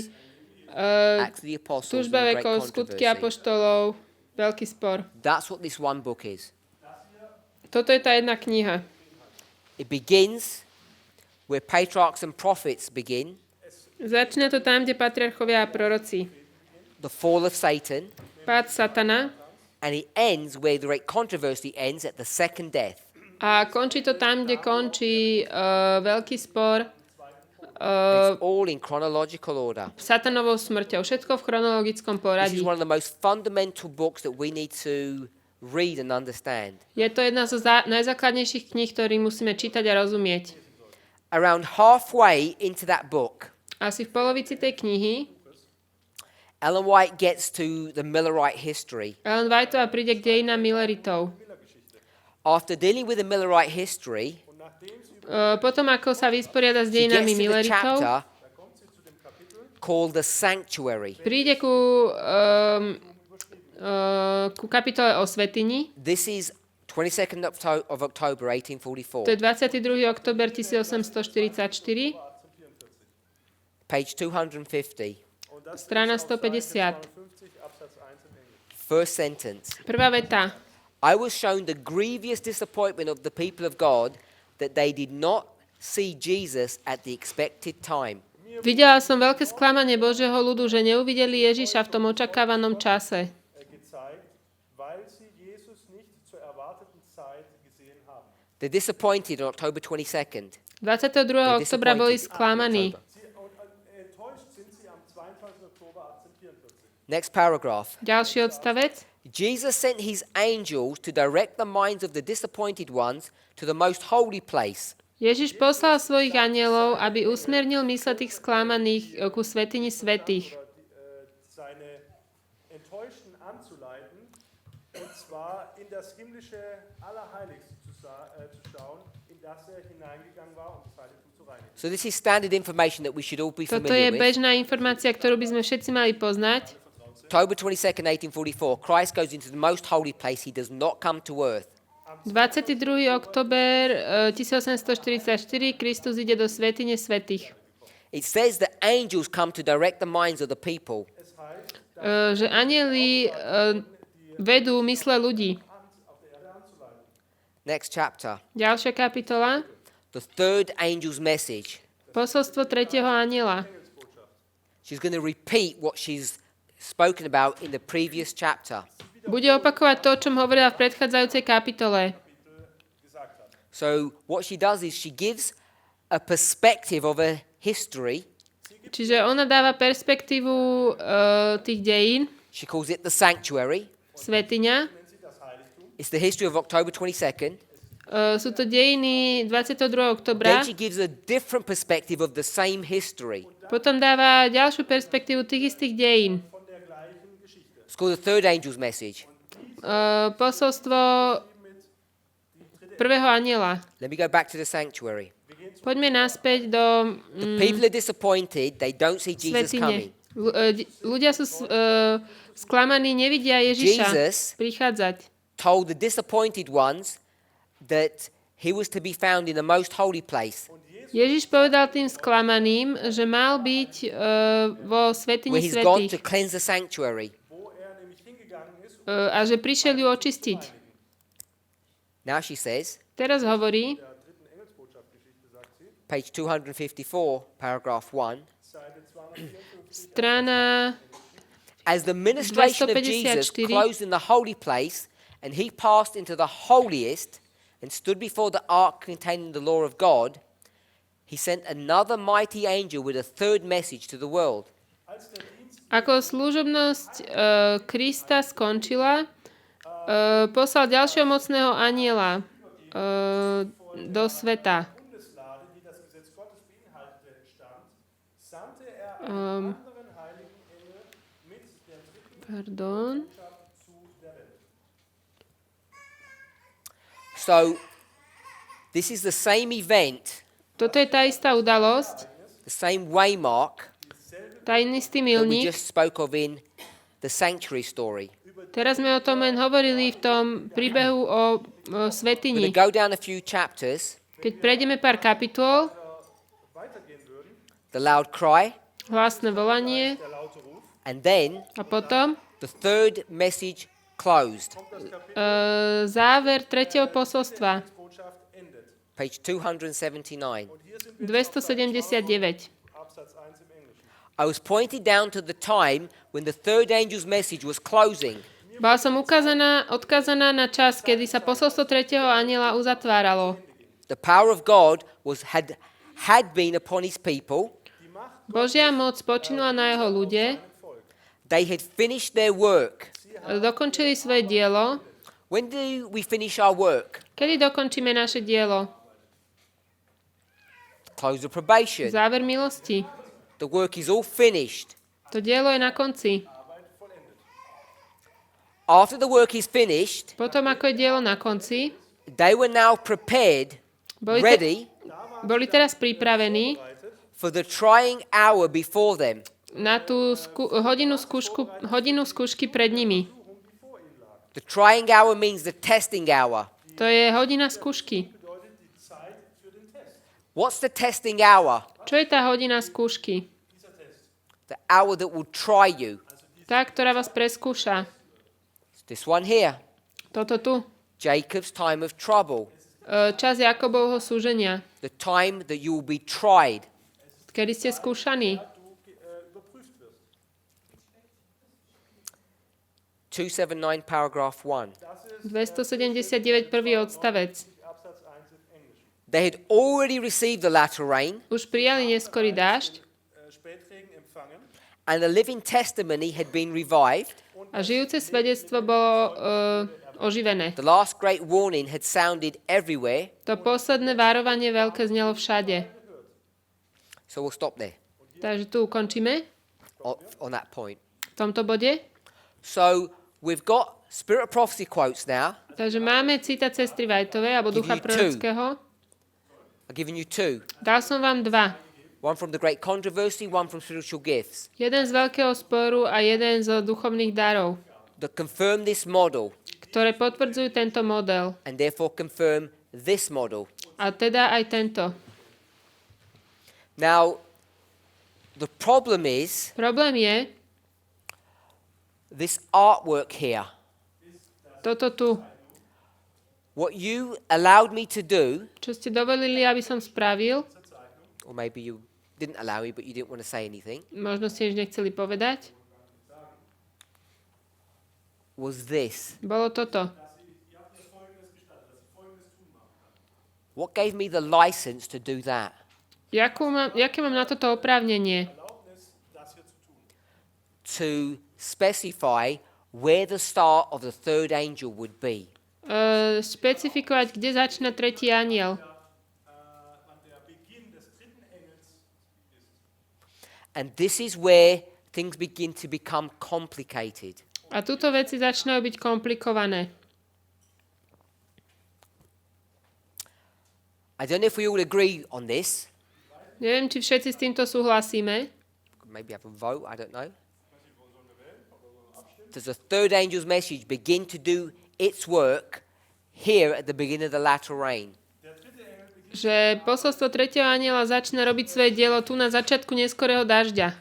Acts of the Apostles, and túžba the Great vekov, skutky Controversy. apoštolov, veľký spor. That's what this one book is. Toto je tá jedna kniha. It begins where patriarchs and prophets begin, Začína to tam, kde patriarchovia a proroci. the fall of Satan, Pád satana. and it ends where the Great Controversy ends at the second death. A končí to tam, kde končí veľký spor It's all in chronological order. satanovou smrťou. Všetko v chronologickom This poradí. is one of the most fundamental books that we need to read and understand. Je to jedna zo najzákladnejších kníh, ktorý musíme čítať a rozumieť. Around halfway into that book, Asi v polovici tej knihy Ellen White gets to the Millerite history. Ellen Whiteová príde k dejinám Milleritov. After dealing with the Millerite history, Potom, ako sa vysporiada s she gets dejinami to the Milleritov, chapter called the Sanctuary. príde ku kapitole o svätyni. This is 22nd of October To je 1844, 22. október 1844, page 250. strana 150. First sentence. Prvá veta. I was shown the grievous disappointment of the people of God that they did not see Jesus at the expected time. Videla som veľké sklamanie Božieho ľudu, že neuvideli Ježiša v tom očakávanom čase. gezeigt, weil sie Jesus nicht zur erwarteten Zeit gesehen haben. They're disappointed on October 22nd. 22. oktobra boli sklamaní. Enttäuscht sind sie am 22. Oktober 1844. Next paragraph. Ďalší odstavec. Jesus sent his angels to direct the minds of the disappointed ones to the most holy place. Ježiš poslal svojich anjelov, aby usmernil mysle tých sklamaných ku svätyni svätých. Seine Enttäuschten anzuleiten, und zwar in das himmlische Allerheiligste zu schauen, in das hineingegangen war, um das Heiligtum zu reinigen. So this is standard information that we should all be Toto je familiar with. bežná informácia, ktorú by sme všetci mali poznať. October 22nd, 1844, Christ goes into the most holy place. He does not come to earth. 22. október 1844 Kristus ide do svätyne svätých. It says that angels come to direct the minds of the people. Že anjeli vedú mysle ľudí. Next chapter. Ďalšia kapitola. The third angel's message. Posolstvo tretieho anjela. She's going to repeat what she's spoken about in the previous chapter. Bude opakovať to, o čom hovorila v predchádzajúcej kapitole. So what she does is she gives a perspective of a history. Čiže ona dáva perspektívu tých dejín. She calls it the sanctuary. Svätyňa. It's the history of October 22nd. Sú to dejiny 22. oktobra. Then she gives a different perspective of the same history. Potom dáva ďalšiu perspektívu tých istých dejín. It's called the third angel's message. Posolstvo prvého anjela. Let me go back to the sanctuary. Poďme naspäť do The people are disappointed. They don't see Jesus svätyne. coming. Ľudia sú sklamaní, nevidia Ježiša Jesus prichádzať. Told the disappointed ones that he was to be found in the most holy place, Ježiš povedal tým sklamaným, že mal byť vo where svätyni he's gone to svätých cleanse the sanctuary. a že prišiel ju očistiť. Now she says, Teraz hovorí, page 254, paragraph 1, strana as the ministration of Jesus 254. closed in the holy place, and he passed into the holiest and stood before the ark containing the law of God, he sent another mighty angel with a third message to the world. ako služobnosť Krista skončila, poslal ďalšieho mocného anjela do sveta. Pardon. So, this is the same event, Toto je tá istá udalosť, the same waymark tá istý that we milník. just spoke of in the sanctuary story. Teraz sme o tom len hovorili v tom príbehu o We're svätyni. going to go down a few chapters. Keď prejdeme pár kapitol, The loud cry, hlasné volanie and then a potom the third message closed. záver tretieho posolstva, Page 279. 279. I was pointed down to the time when the third angel's message was closing. Bola som odkazaná na čas, kedy sa posolstvo tretieho anjela uzatváralo. The power of God had been upon his people. Božia moc spočinula na jeho ľude, They had finished their work. dokončili svoje dielo. When do we finish our work? Kedy dokončíme naše dielo? Close of probation. Záver milosti. The work is all finished. To dielo je na konci. After the work is finished, Potom, ako je dielo na konci, they were now prepared, ready boli teraz pripravení for the trying hour before them. na tú hodinu skúšky pred nimi. The trying hour means the testing hour. To je hodina skúšky. What's the testing hour? Čo je tá hodina skúšky? The hour that will try you. Tá, ktorá vás preskúša. It's this one here. Toto tu. Jacob's time of trouble. Čas Jakobovho súženia. the time that you will be tried. Kedy ste skúšaní. Du überprüft wirst. 279 paragraph 1. 279, prvý odstavec. Absatz 1 im Englischen. They had already received the latter rain, Už prijali neskorý dážď Spätregen empfangen. and the living testimony had been revived. a žijúce svedectvo bolo oživené. The last great warning had sounded everywhere. To posledné varovanie veľké znelo všade. So we'll stop there Takže tu ukončíme on that point. v tomto bode. So we've got spirit of prophecy quotes now. Takže máme citát sestry Whiteovej, alebo ducha Give you two. prorockého. I've given you two. Dal som vám dva. One from the great controversy, one from spiritual gifts. Jeden z veľkého sporu a jeden z duchovných darov, That confirm this model ktoré potvrdzujú tento model. and therefore confirm this model. A teda aj tento. Now, the problem is Problém je this artwork here. toto tu. What you allowed me to do, Čo ste dovolili, aby som spravil, or maybe you didn't allow me, but you didn't want to say anything, možno ste už nechceli povedať, was this. bolo toto. What gave me the license to do that? Jaké mám na toto oprávnenie? To specify where the star of the third angel would be. Špecifikovať, kde začína tretí anjel. And this is where things begin to become complicated. A tuto veci začínajú byť komplikované. I don't know if we all agree on this. Neviem, či všetci s týmto súhlasíme. Maybe have a vote, I don't know. Does the third angel's message begin to do its work here at the beginning of the latter rain? Že posolstvo tretieho anjela začína robiť svoje dielo tu na začiatku neskorého dažďa.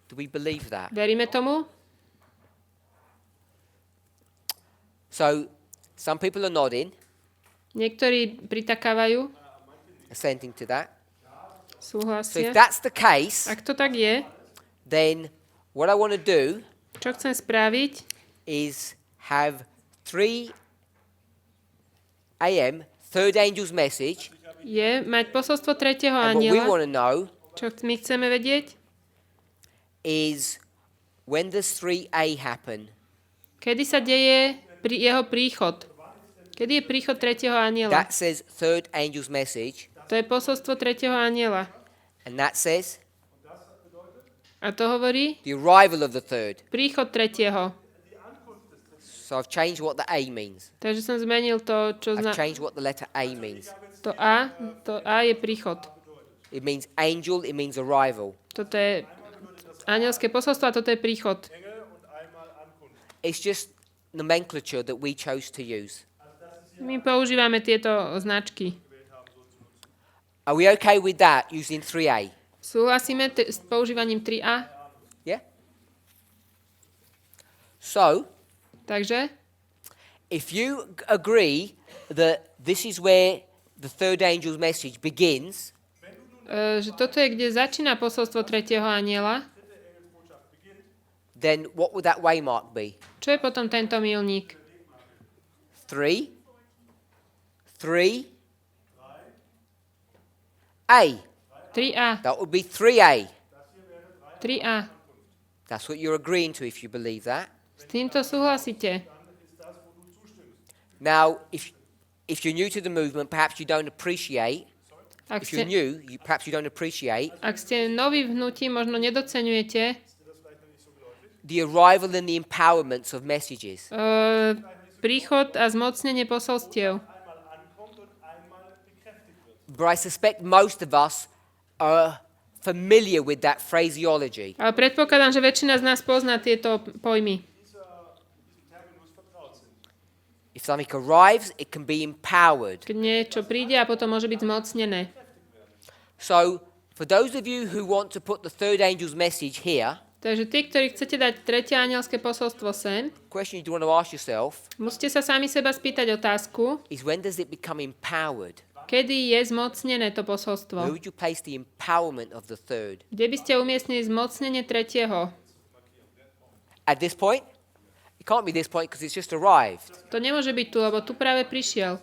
Do we believe that? Veríme tomu? So, some people are nodding, Niektorí pritakávajú, assenting to that. So if súhlasia. that's the case, Ak to tak je, then what I want to do čo chcem spraviť, is have 3 a.m. third angel's message, je mať posolstvo tretieho and what we anjela. want to know Čo my chceme vedieť? is when does 3a happen? Kedy sa deje jeho príchod? Kedy je príchod tretieho anjela? That says third angel's message, To je posolstvo tretieho anjela. and that says A to hovorí the arrival of the third. príchod tretieho. So I've changed what the A means. Takže som zmenil to, čo I've changed what the letter A means. to A je príchod. It means angel, it means arrival. Toto je anjelské posolstvo a toto je príchod. It's just nomenclature that we chose to use. My používame tieto značky. Are we okay with that, using 3A? Súhlasíme s používaním 3A? Yeah? So, Takže, if you agree that this is where the third angel's message begins, že toto je, kde začína posolstvo tretieho anjela, then what would that waymark be? čo je potom tento milník? 3, 3, A. 3A. That would be 3A. 3A. That's what you're agreeing to if you believe that. S týmto súhlasíte. Now, if you're new to the movement, perhaps you don't appreciate. Ak If you're ste, new, perhaps you don't appreciate ak ste noví v hnutí, možno nedoceňujete the arrival and the empowerments of messages. príchod a zmocnenie posolstiev. But I suspect most of us are familiar with that phraseology. Ale predpokladám, že väčšina z nás pozná tieto pojmy. If something arrives, it can be empowered. Keď niečo príde a potom môže byť zmocnené. So, for those of you who want to put the third angel's message here, Takže tí, ktorí chcete dať tretie anjelské posolstvo sem, question you want to ask yourself musíte sa sami seba spýtať otázku, is when does it become empowered? Kedy je zmocnené to Where posolstvo? would you place the empowerment of the third? Kde by ste umiestnili zmocnenie tretieho? At this point? It can't be this point because it's just arrived. To nemôže byť tu, lebo tu práve prišiel.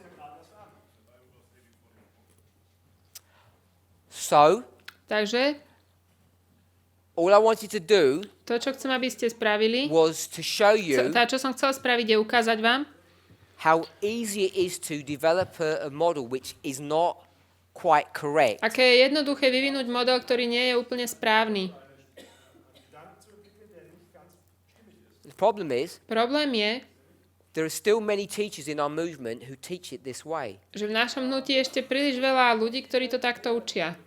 So, Takže all I wanted to do to, čo chcem, aby ste spravili, was to show you čo som chcel spraviť, je ukázať vám, how easy it is to develop a model which is not quite correct. aké je jednoduché vyvinúť model, ktorý nie je úplne správny. The problem is, Problém je, there are still many teachers in our movement who teach it this way. že v našom hnutí je ešte príliš veľa ľudí, ktorí to takto učia.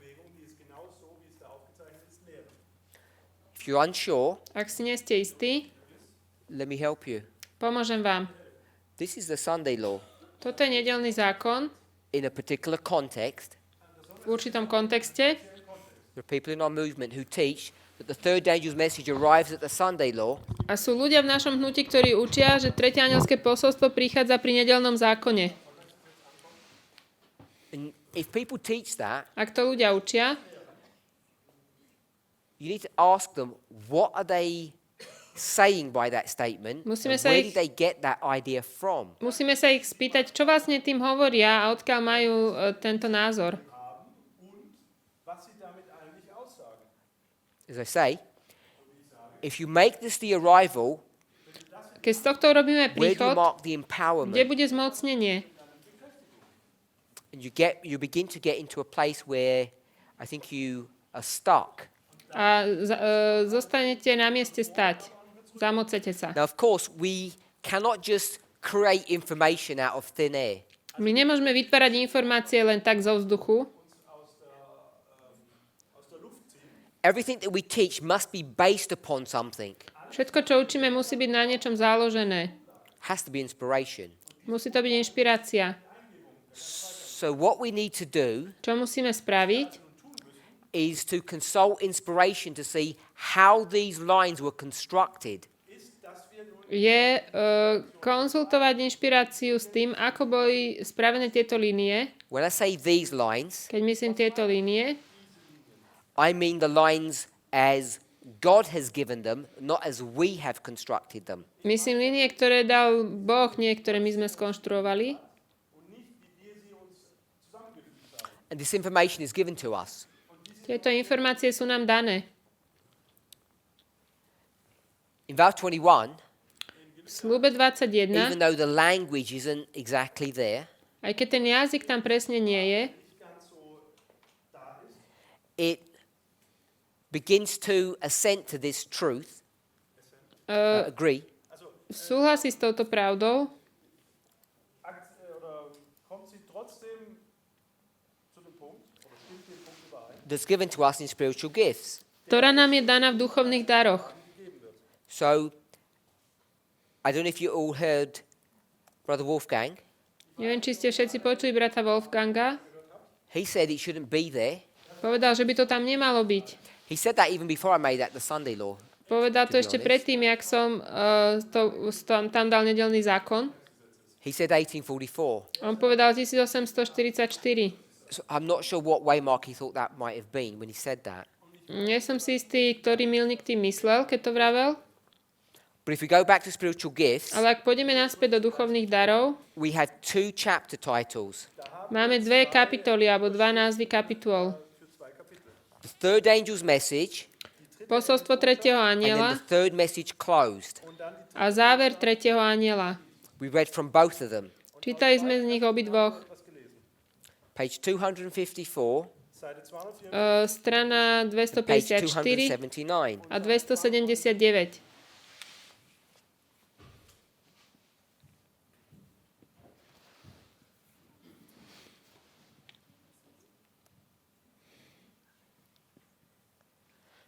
If you're unsure, Ak si nie ste istí, let me help you. pomôžem vám. This is the Sunday law. Toto je nedeľný zákon In a particular context, v určitom kontexte. there are people in our movement who teach that the third angel's message arrives at the Sunday law, A sú ľudia v našom hnutí, ktorí učia, že tretie anjelské posolstvo prichádza pri nedeľnom zákone. and if people teach that, Ak to ľudia učia, you need to ask them, what are they saying by that statement? Musíme And sa where ich- did they get that idea from? musíme sa ich spýtať, čo vlastne tým hovoria a odkiaľ majú tento názor. Und was sie damit eigentlich aussagen. As I say, if you make this the arrival, Keď z tohto robíme where do you príchod, mark the kde empowerment? bude zmocnenie? And you begin to get into a place where I think you are stuck. A zostanete na mieste stať. Zamocete sa. Now, of course, we cannot just create information out of thin air. My nemôžeme vytvárať informácie len tak zo vzduchu. Everything that we teach must be based upon something. Všetko, čo učíme, musí byť na niečom založené. Has to be inspiration. Musí to byť inšpirácia. So what we need to do Čo musíme spraviť? is to consult inspiration to see how these lines were constructed. Je konzultovať inšpiráciu s tým, ako boli spravené tieto línie. When I say these lines, Keď myslím tieto línie, I mean the lines as God has given them, not as we have constructed them. myslím línie, ktoré dal Boh, nie ktoré my sme skonštruovali. And this information is given to us. Tieto informácie sú nám dané. In verse 21, V slúbe even 21, though the language isn't exactly there, aj keď ten jazyk tam presne nie je, it begins to assent to this truth, agree, súhlasí s touto pravdou, Oder kommt sie trotzdem zu dem Punkt, oder stimmt den Punkt überein, that's given to us in spiritual gifts. ktorá nám je daná v duchovných daroch. So, I don't know if you all heard Brother Wolfgang. Neviem, či ste všetci počuli brata Wolfganga. He said it shouldn't be there. Povedal, že by to tam nemalo byť. He said that even before I made that the Sunday law. Povedal to To be ešte honest. predtým, jak som tam dal nedeľný zákon. He said 1844. On povedal 1844. So I'm not sure what waymark he thought that might have been when he said that. Nie som si istý, ktorý milník tým myslel, keď to vravel. But if we go back to spiritual gifts, Ale ak pôjdeme naspäť do duchovných darov, we have 2 chapter titles. máme 2 kapitoly, alebo 2 názvy kapitol. The third angel's message Posolstvo tretieho and then anjela the third message closed. a záver tretieho anjela. We read from both of them. Čítali sme z nich obidvoch. Page 254, Seite 204, Strana page 254 279. a 279.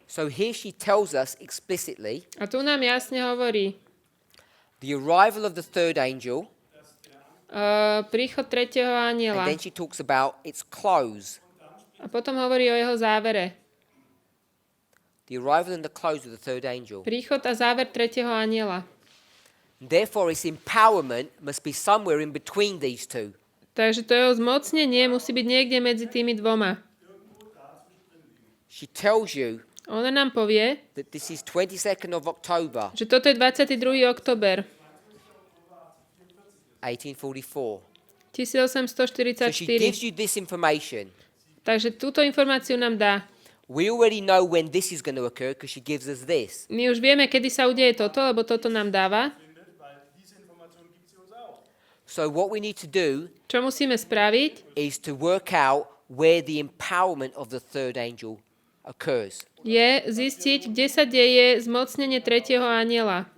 So here she tells us explicitly A tu nám jasne hovorí, the arrival of the third angel, príchod tretieho and anjela. then she talks about its close. A potom hovorí o jeho závere. The arrival and the close of the third angel. Príchod a záver tretieho anjela. Therefore, its empowerment must be somewhere in between these two. Takže to jeho zmocnenie musí byť niekde medzi tými dvoma. She tells you Ona nám povie, that this is 22nd of October, že toto je 22. október 1844. 1844. So she gives you this information. Takže túto informáciu nám dá. We already know when this is going to occur because she gives us this. My už vieme, kedy sa udeje toto, lebo toto nám dáva. So what we need to do Čo musíme spraviť, is to work out where the empowerment of the third angel occurs. je zistiť, kde sa deje zmocnenie tretieho anjela.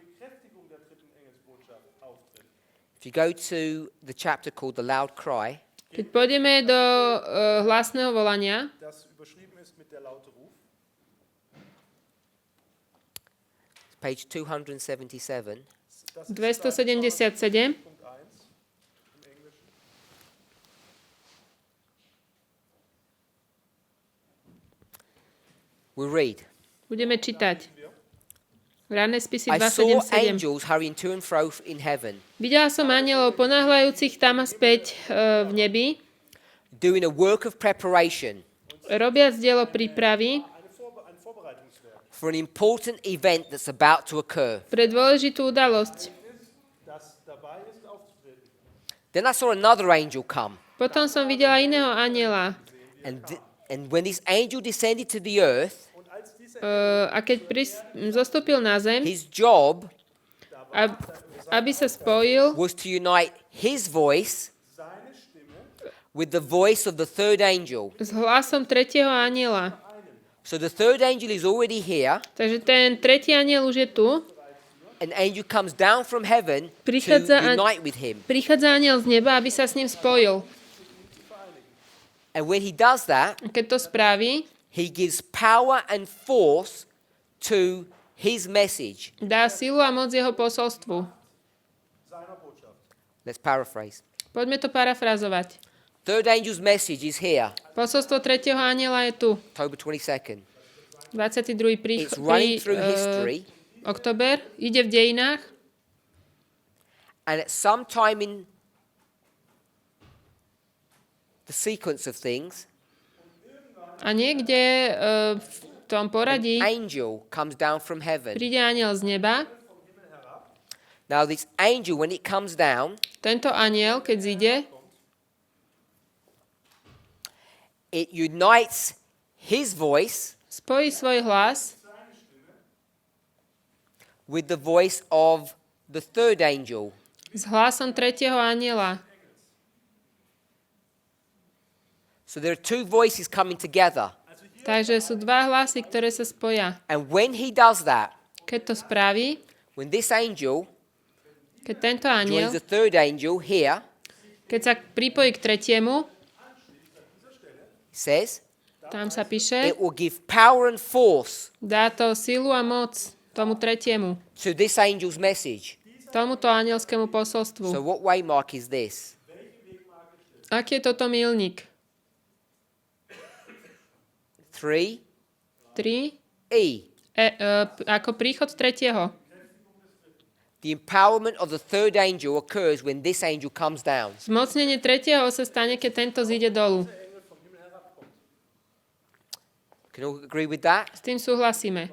If you go to the chapter called The Loud Cry, Keď pôjdeme do hlasného volania, das überschrieben ist mit der Laute Ruf. page 277, 277, Punkt 1 im Englischen. we read, budeme čítať. Ranné spisy I saw 277. angels hurrying to and fro in heaven, Videla som anjelov ponáhľajúcich tam a späť v nebi, doing a work of preparation robiac dielo prípravy Ein Vorbereitungswerk, for an important event that's about to occur. pre dôležitú udalosť. das dabei ist aufzutreten. Then I saw another angel come, Potom som videla iného anjela. and when this angel descended to the earth, Und als dieser A keď zostúpil na zem, his job aby sa spojil was to unite his voice seine Stimme with the voice of the third angel. s hlasom tretieho anjela. So the third angel is already here. Takže ten tretí anjel už je tu. An angel comes down from heaven to Prichádza unite with him. Prichádza anjel z neba, aby sa s ním spojil. And when he does that, A keď to spraví, he gives power and force to his message. dá silu a moc jeho posolstvu. seiner Botschaft. Let's paraphrase. Poďme to parafrazovať. Third angel's message is here, Posolstvo tretieho anjela je tu. October 22nd. 22. It's running through history, október. Ide v dejinách and at some time in the sequence of things, a niekde v tom poradí angel comes down from heaven. príde anjel z neba. Now this angel, when it comes down, Tento anjel, keď zíde, it unites his voice spojí svoj hlas with the voice of the third angel. s hlasom tretieho anjela. So there are two voices coming together. Takže sú dva hlasy, ktoré sa spoja. And when he does that, Keď to spraví, when this angel keď tento joins anjel, the third angel here, keď sa pripojí k tretiemu, it says, tam sa píše, it will give power and force dá to silu a moc tomu tretiemu, to this angel's message. tomuto anjelskému So posolstvu. what waymark is this? Aký je toto milník? 3 3. E. Ako príchod tretieho. The empowerment of the third angel occurs when this angel comes down. Zmocnenie tretieho sa stane, keď tento zíde dolu. Can you all agree with that? S tým súhlasíme.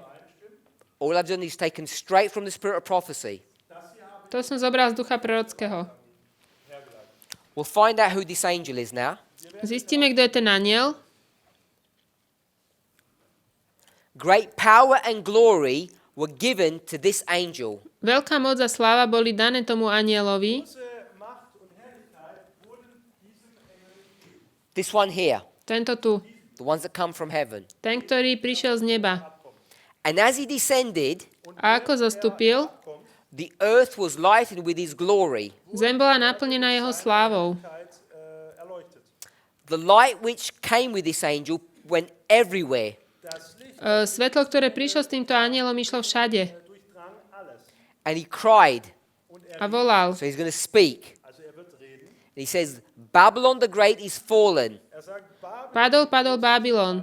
All I've done is taken straight from the spirit of prophecy. To som zobral z ducha prorockého. We'll find out who this angel is now. Zistíme, kto je ten anjel. Great power and glory were given to this angel. Veľká moc a sláva boli dané tomu anjelovi. Große Macht und Herrlichkeit wurden diesem Engel gegeben. This one here, Tento tu. the ones that come from heaven. Ten, ktorý prišiel z neba. And as he descended, A ako zostúpil, the earth was lightened with his glory. zem bola naplnená jeho slávou. Erleuchtet. The light which came with this angel went everywhere. Das Licht Svetlo, ktoré prišlo s týmto anjelom, išlo všade. durchdrang alles. And he cried. A volal. So he's going to speak. Also wird reden. And he says, Babylon the Great is fallen, Sagt, Babel Padol, padol Babylon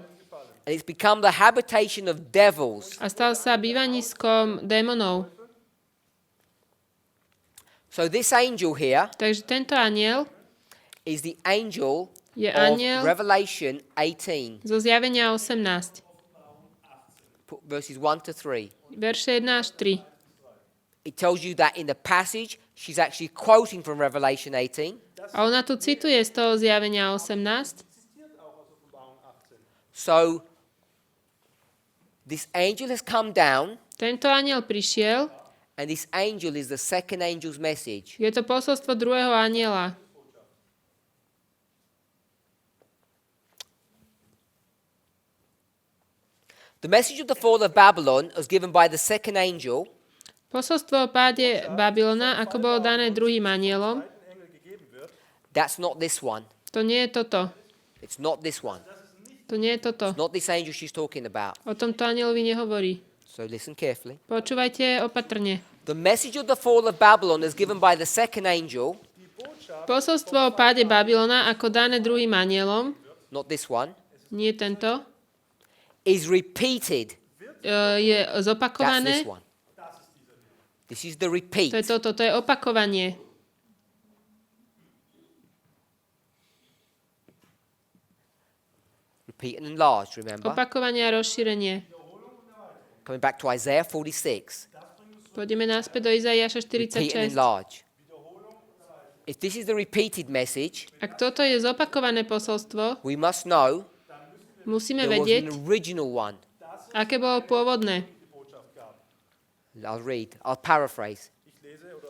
and it's become the habitation of devils. a stal sa bývaniskom démonov. So this angel here Takže tento anjel is the angel je of anjel Revelation 18, zo zjavenia 18, verses 1 to 3. verše 1 až 3. It tells you that in the passage, she's actually quoting from Revelation 18. A ona tu cituje z toho zjavenia 18. So, this angel has come down, Tento anjel prišiel, and this angel is the second angel's message. je to posolstvo druhého anjela. The message of the fall of Babylon was given by the second angel, Posolstvo o páde Babylona, ako bolo dané druhým anjelom, that's not this one. to nie je toto. It's not this one. To nie je toto. It's not this angel she's talking about. O tomto anjelovi nehovorí. So listen carefully. Počúvajte opatrne. The message of the fall of Babylon is given by the second angel, Posolstvo o páde Babylona, ako dané druhým anjelom, not this one, nie tento, is repeated. je That's zopakované. this one. This is the repeat. To je toto, to je opakovanie. Repeat and enlarge, remember? Opakovanie a rozšírenie. Coming back to Isaiah 46. Pôjdeme naspäť do Izaiáša Repeat and 46. enlarge. If this is the repeated message, Ak toto je zopakované posolstvo, we must know musíme there was vedieť, an original one. aké bolo pôvodné. I'll read. I'll paraphrase.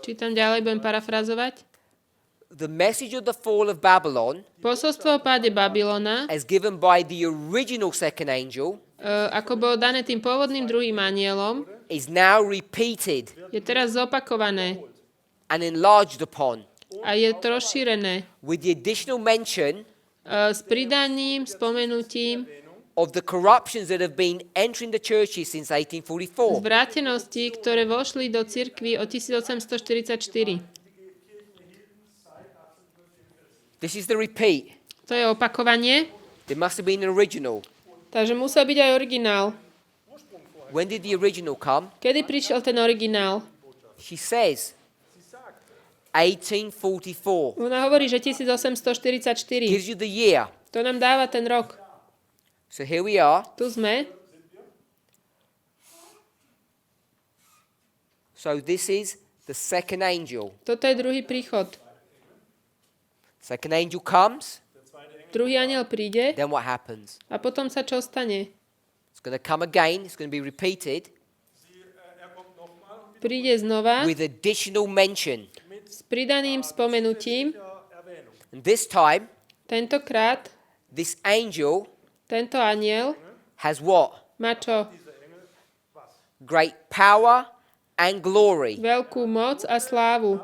Čítam ďalej, budem parafrazovať. The message of the fall of Babylon, Posolstvo o páde Babylona, as given by the original second angel, ako bolo dané tým pôvodným druhým anielom, is now repeated je teraz zopakované and enlarged upon, a je to rozšírené with the additional mention s pridaním, spomenutím of the corruptions that have been entering the churches since 1844. zvrátenosti, ktoré vošli do cirkvi od 1844. This is the repeat. To je opakovanie, There must have been an original. takže musel byť aj originál. When did the original come? Kedy prišiel ten originál? She says 1844. Ona hovorí, že 1844. Gives you the year. To nám dáva ten rok. So here we are. Tu sme. So this is the second angel. Toto je druhý príchod. Second angel comes, Druhý anjel príde then what happens? a potom sa čo stane? It's going to come again, it's going to be repeated Príde znova with additional mention. s pridaným spomenutím. And this time, Tentokrát this angel tento anjel has what? má čo? Great power and glory. Veľkú moc a slávu.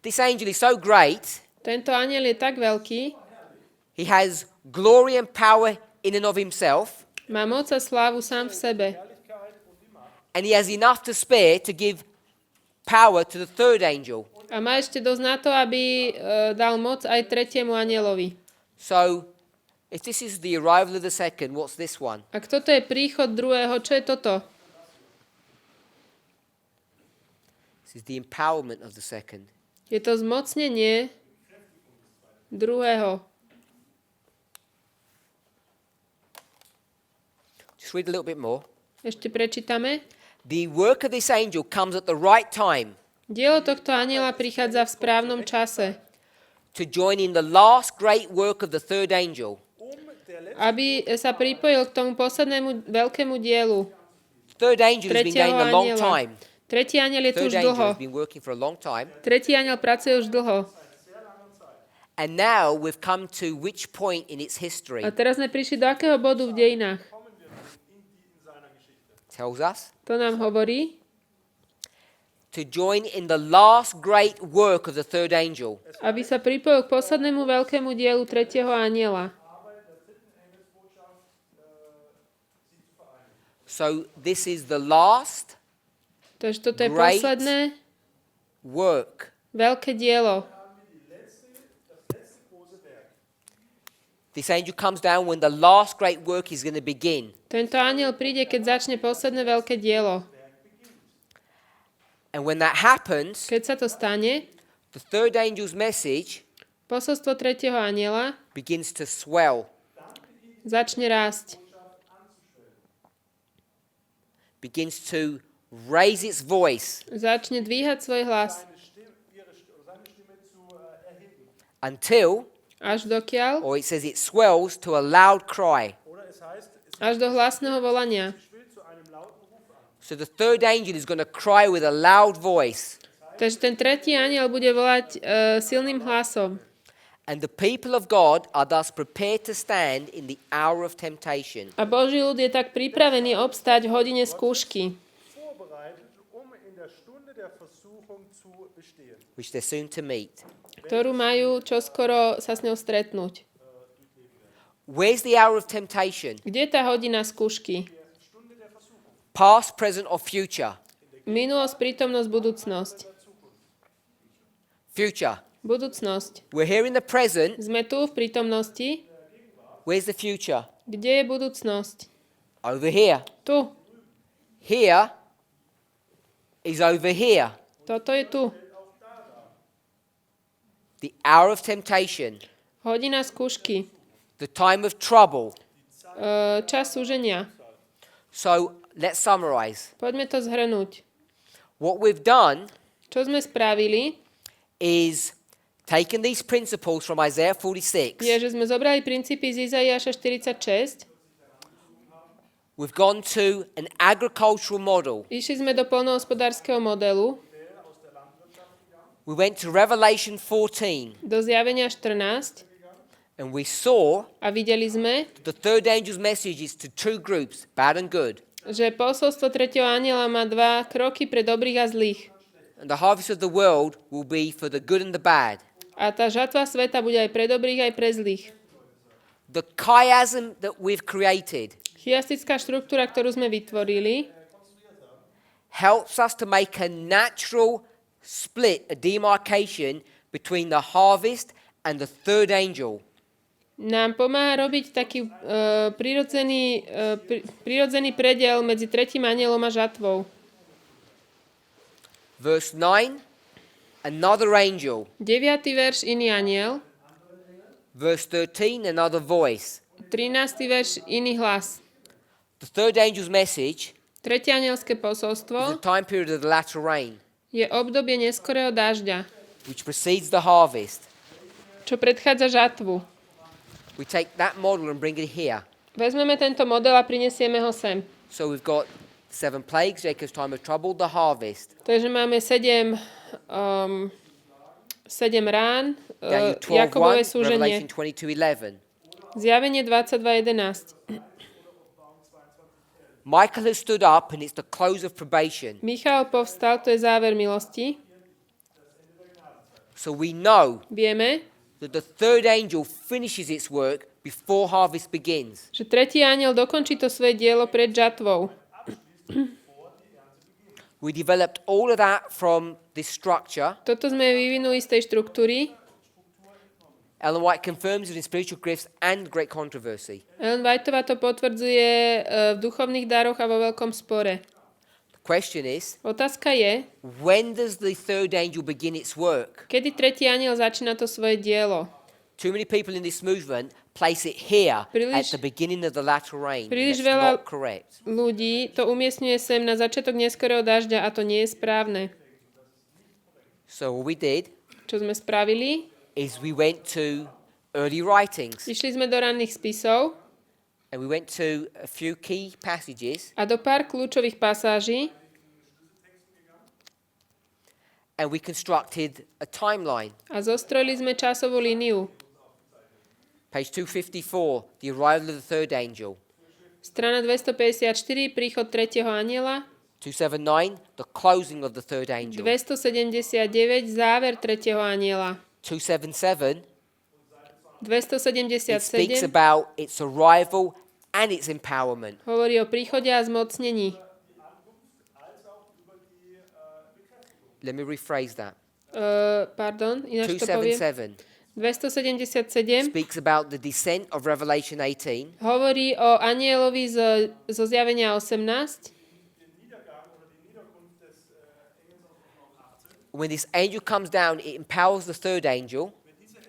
This angel is so great, Tento anjel je tak veľký, he has glory and power in and of himself, má moc a slávu sám v sebe. and he has enough to spare to give power to the third angel. A má ešte dosť na to, aby dal moc aj tretiemu anjelovi. So, if this is the arrival of the second, what's this one? Ak toto je príchod druhého, čo je toto? This is the empowerment of the second. Je to zmocnenie druhého. Just read a little bit more. Ešte prečítame. The work of this angel comes at the right time Dielo tohto anjela prichádza v správnom čase, to join in the last great work of the third angel. aby sa pripojil k tomu poslednému veľkému dielu Third angel has been tretieho going a long anjela. time. Tretí anjel je tu Third už angel dlho. has been working for a long time. Tretí anjel pracuje už dlho. And now we've come to which point in its history? A teraz sme prišli do akého bodu v dejinách? Tells us To nám hovorí, to join in the last great work of the third angel. aby sa pripojil k poslednému veľkému dielu tretieho anjela. So this is the last Takže toto je Great. posledné work. veľké dielo. This angel comes down when the last great work is going to begin. Tento anjel príde, keď začne posledné veľké dielo. And when that happens, Keď sa to stane, The third angel's message Posolstvo tretieho anjela begins to swell, začne rásť. begins to raise its voice Začne dvíhať svoj hlas. seine Stimme zu erheben. until, Až dokiaľ, or it says it swells to a loud cry. Oder es heißt, es až do hlasného volania. schwillt zu einem lauten Ruf an. So the third angel is going to cry with a loud voice. Takže ten tretí anjel bude volať silným hlasom. And the people of God are thus prepared to stand in the hour of temptation, A Boží ľud je tak pripravený obstať v hodine skúšky, Vorbereitet, in der Stunde der Versuchung zu bestehen. which they're soon to meet. ktorú majú čoskoro sa s ňou stretnúť. Where's the hour of temptation? Kde je tá hodina skúšky? Past, present, or future? Minulosť, prítomnosť, budúcnosť. Future. Budúcnosť. We're here in the present. Sme tu v prítomnosti. Where's the future? Kde je budúcnosť? Over here. Tu. Here is over here. Toto je tu. The hour of temptation. Hodina skúšky. The time of trouble. Čas súženia. So let's summarize. Poďme to zhrnúť. What we've done Čo sme spravili, is taken these principles from Isaiah 46. je, že sme zobrali princípy z Izaiáša 46, We've gone to an agricultural model. išli sme do poľnohospodárskeho modelu, We went to Revelation 14 do zjavenia 14 and we saw a videli sme, the third angel's message is to two groups, bad and good. že posolstvo tretieho anjela má dva kroky pre dobrých a zlých. And the harvest of the world will be for the good and the bad. A tá žatva sveta bude aj pre dobrých, aj pre zlých. The chiasm that we've created Chiastická štruktúra, ktorú sme vytvorili, helps us to make a natural split, a demarcation between the harvest and the third angel. nám pomáha robiť taký prirodzený prediel medzi tretím anjelom a žatvou. Verse 9, another angel. 9. verš, iný anjel. Verse 13, another voice. 13. verš, iný hlas. The third angel's message Tretie anielské is posolstvo the time period of the latter rain, je obdobie neskorého dažďa, which precedes the harvest. čo predchádza žatvu. We take that model and bring it here. Vezmeme tento model a prinesieme ho sem. So we've got 7 plagues, Jacob's time of trouble, the harvest. Takže máme 7 rán, Daniel 12:1, Jakobové súženie. Revelation 22:11. Zjavenie 22.11. Michael has stood up and it's the close of probation. Michal povstal, to je záver milosti. So we know Vieme, that the third angel finishes its work before harvest begins. že tretí anjel dokončí to svoje dielo pred žatvou. We developed all of that from this structure. Toto sme vyvinuli z tej štruktúry. Ellen White confirms it in Spiritual Gifts and Great Controversy. Ellen Whiteová to potvrdzuje v duchovných daroch a vo veľkom spore. The question is, Otázka je, when does the third angel begin its work? kedy tretí anjel začína to svoje dielo. Too many people in this movement place it here at Príliš- the beginning of the latter rain. príliš That's veľa- not correct. Ľudí to umiestňuje sem na začiatok neskorého dažďa a to nie je správne. So what we did Čo sme spravili? is we went to early writings Išli sme do ranných spisov and we went to a few key passages a do pár kľúčových pasáží and we constructed a timeline. a zostrojili sme časovú líniu. Page 254, the arrival of the third angel. Strana 254, príchod tretieho anjela. 279, the closing of the third angel. 279, záver tretieho anjela. 277, it 277 speaks about its arrival and its empowerment. hovorí o príchode a zmocnení. Let me rephrase that. Ináč to poviem. 277 277 speaks about the descent of Revelation 18, hovorí o anjelovi zo zjavenia 18 when this angel comes down, it empowers the third angel.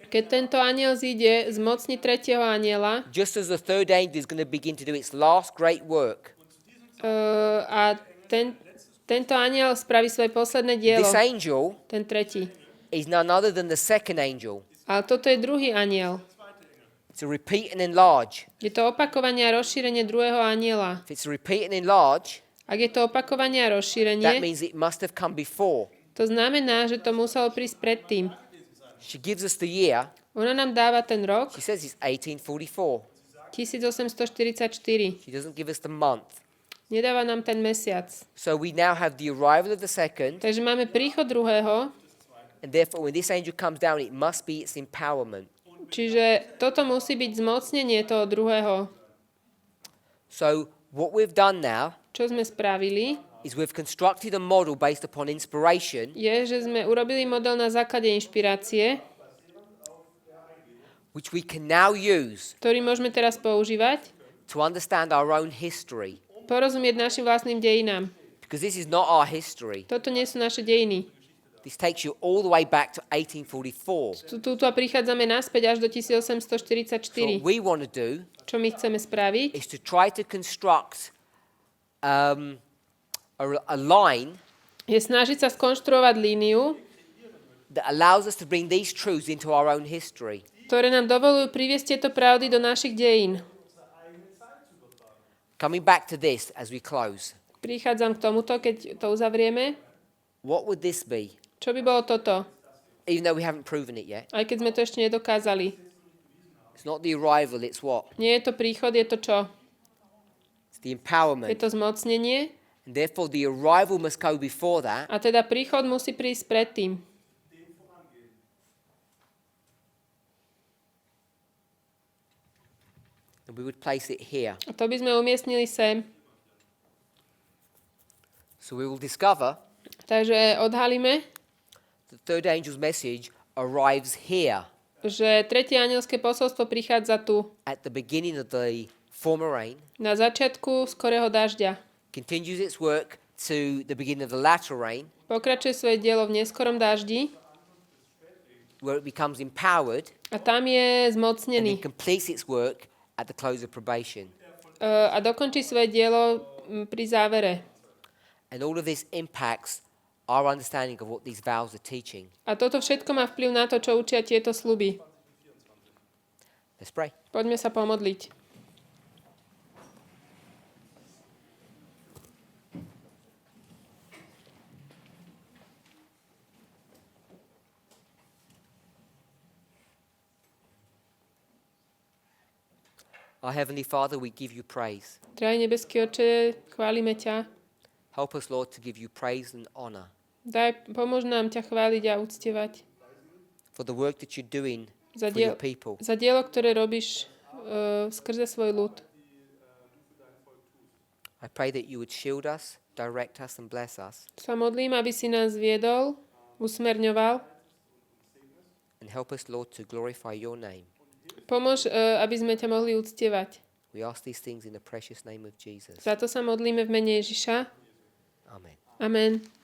Keď tento anjel zíde, zmocní tretieho anjela Just as the third angel is going to begin to do its last great work. a tento anjel spraví svoje posledné dielo, This angel ten tretí. is none other than the second angel. Ale toto je druhý anjel. It's a repeat and enlarge. Je to opakovanie a rozšírenie druhého anjela. If it's a repeat and enlarge, Ak je to opakovanie a that rozšírenie, means it must have come before. to znamená, že to muselo prísť predtým. She gives us the year. Ona nám dáva ten rok She says it's 1844. 1844. She doesn't give us the month. Nedáva nám ten mesiac. So we now have the arrival of the second, Takže máme príchod druhého, and therefore when this angel comes down, it must be its empowerment. čiže toto musí byť zmocnenie toho druhého. So what we've done now Čo sme spravili, is we've constructed a model based upon inspiration, je, že sme urobili model na základe inšpirácie, which we can now use ktorý môžeme teraz používať, to understand our own history. porozumieť našim vlastným dejinám. Because this is not our history. Toto nie sú naše dejiny. This takes you all the way back to 1844. Tuto prichádzame naspäť až do So 1844. what we want to do Čo my chceme spraviť, is to try to construct a line je snažiť sa skonštruovať líniu, that allows us to bring these truths into our own history. ktoré nám dovolujú priviesť tieto pravdy do našich dejín. Coming back to this as we close. Prichádzam k tomuto, keď to uzavrieme. What would this be? Čo by bolo toto? Even though we haven't proven it yet. Aj keď sme to ešte nedokázali. It's not the arrival, it's what? Nie je to príchod, je to čo? It's the Je empowerment. to zmocnenie. And therefore the arrival must go before that. A teda príchod musí prísť predtým. And we would place it here. A to by sme umiestnili sem. So we will discover Takže odhalíme, the third angel's message arrives here že tretie anielské posolstvo prichádza tu, at the beginning of the former rain, na začiatku skorého dažďa. continues its work to the beginning of the latter rain, Pokračuje svoje dielo v neskorom daždi where it becomes empowered, a tam je and zmocnený it completes its work at the close of probation. a dokončí svoje dielo pri závere. And all of this impacts our understanding of what these vows are teaching. A toto všetko má vplyv na to, čo učia tieto sľuby. Let's pray. Poďme sa pomodliť. Our Heavenly Father, we give you praise. Drahý nebeský Oče, chválime ťa. Help us, Lord, to give you praise and honor Pomôž nám ťa chváliť a uctievať for the work that you're doing za, for your people. za dielo, ktoré robíš skrze svoj ľud. I pray that you would shield us, direct us and bless us, Sa modlím, aby si nás viedol, usmerňoval. and help us, Lord, to glorify your name. Pomôž, aby sme ťa mohli uctievať. We ask these things in the precious name of Jesus. Za to sa modlíme v mene Ježiša. Amen. Amen.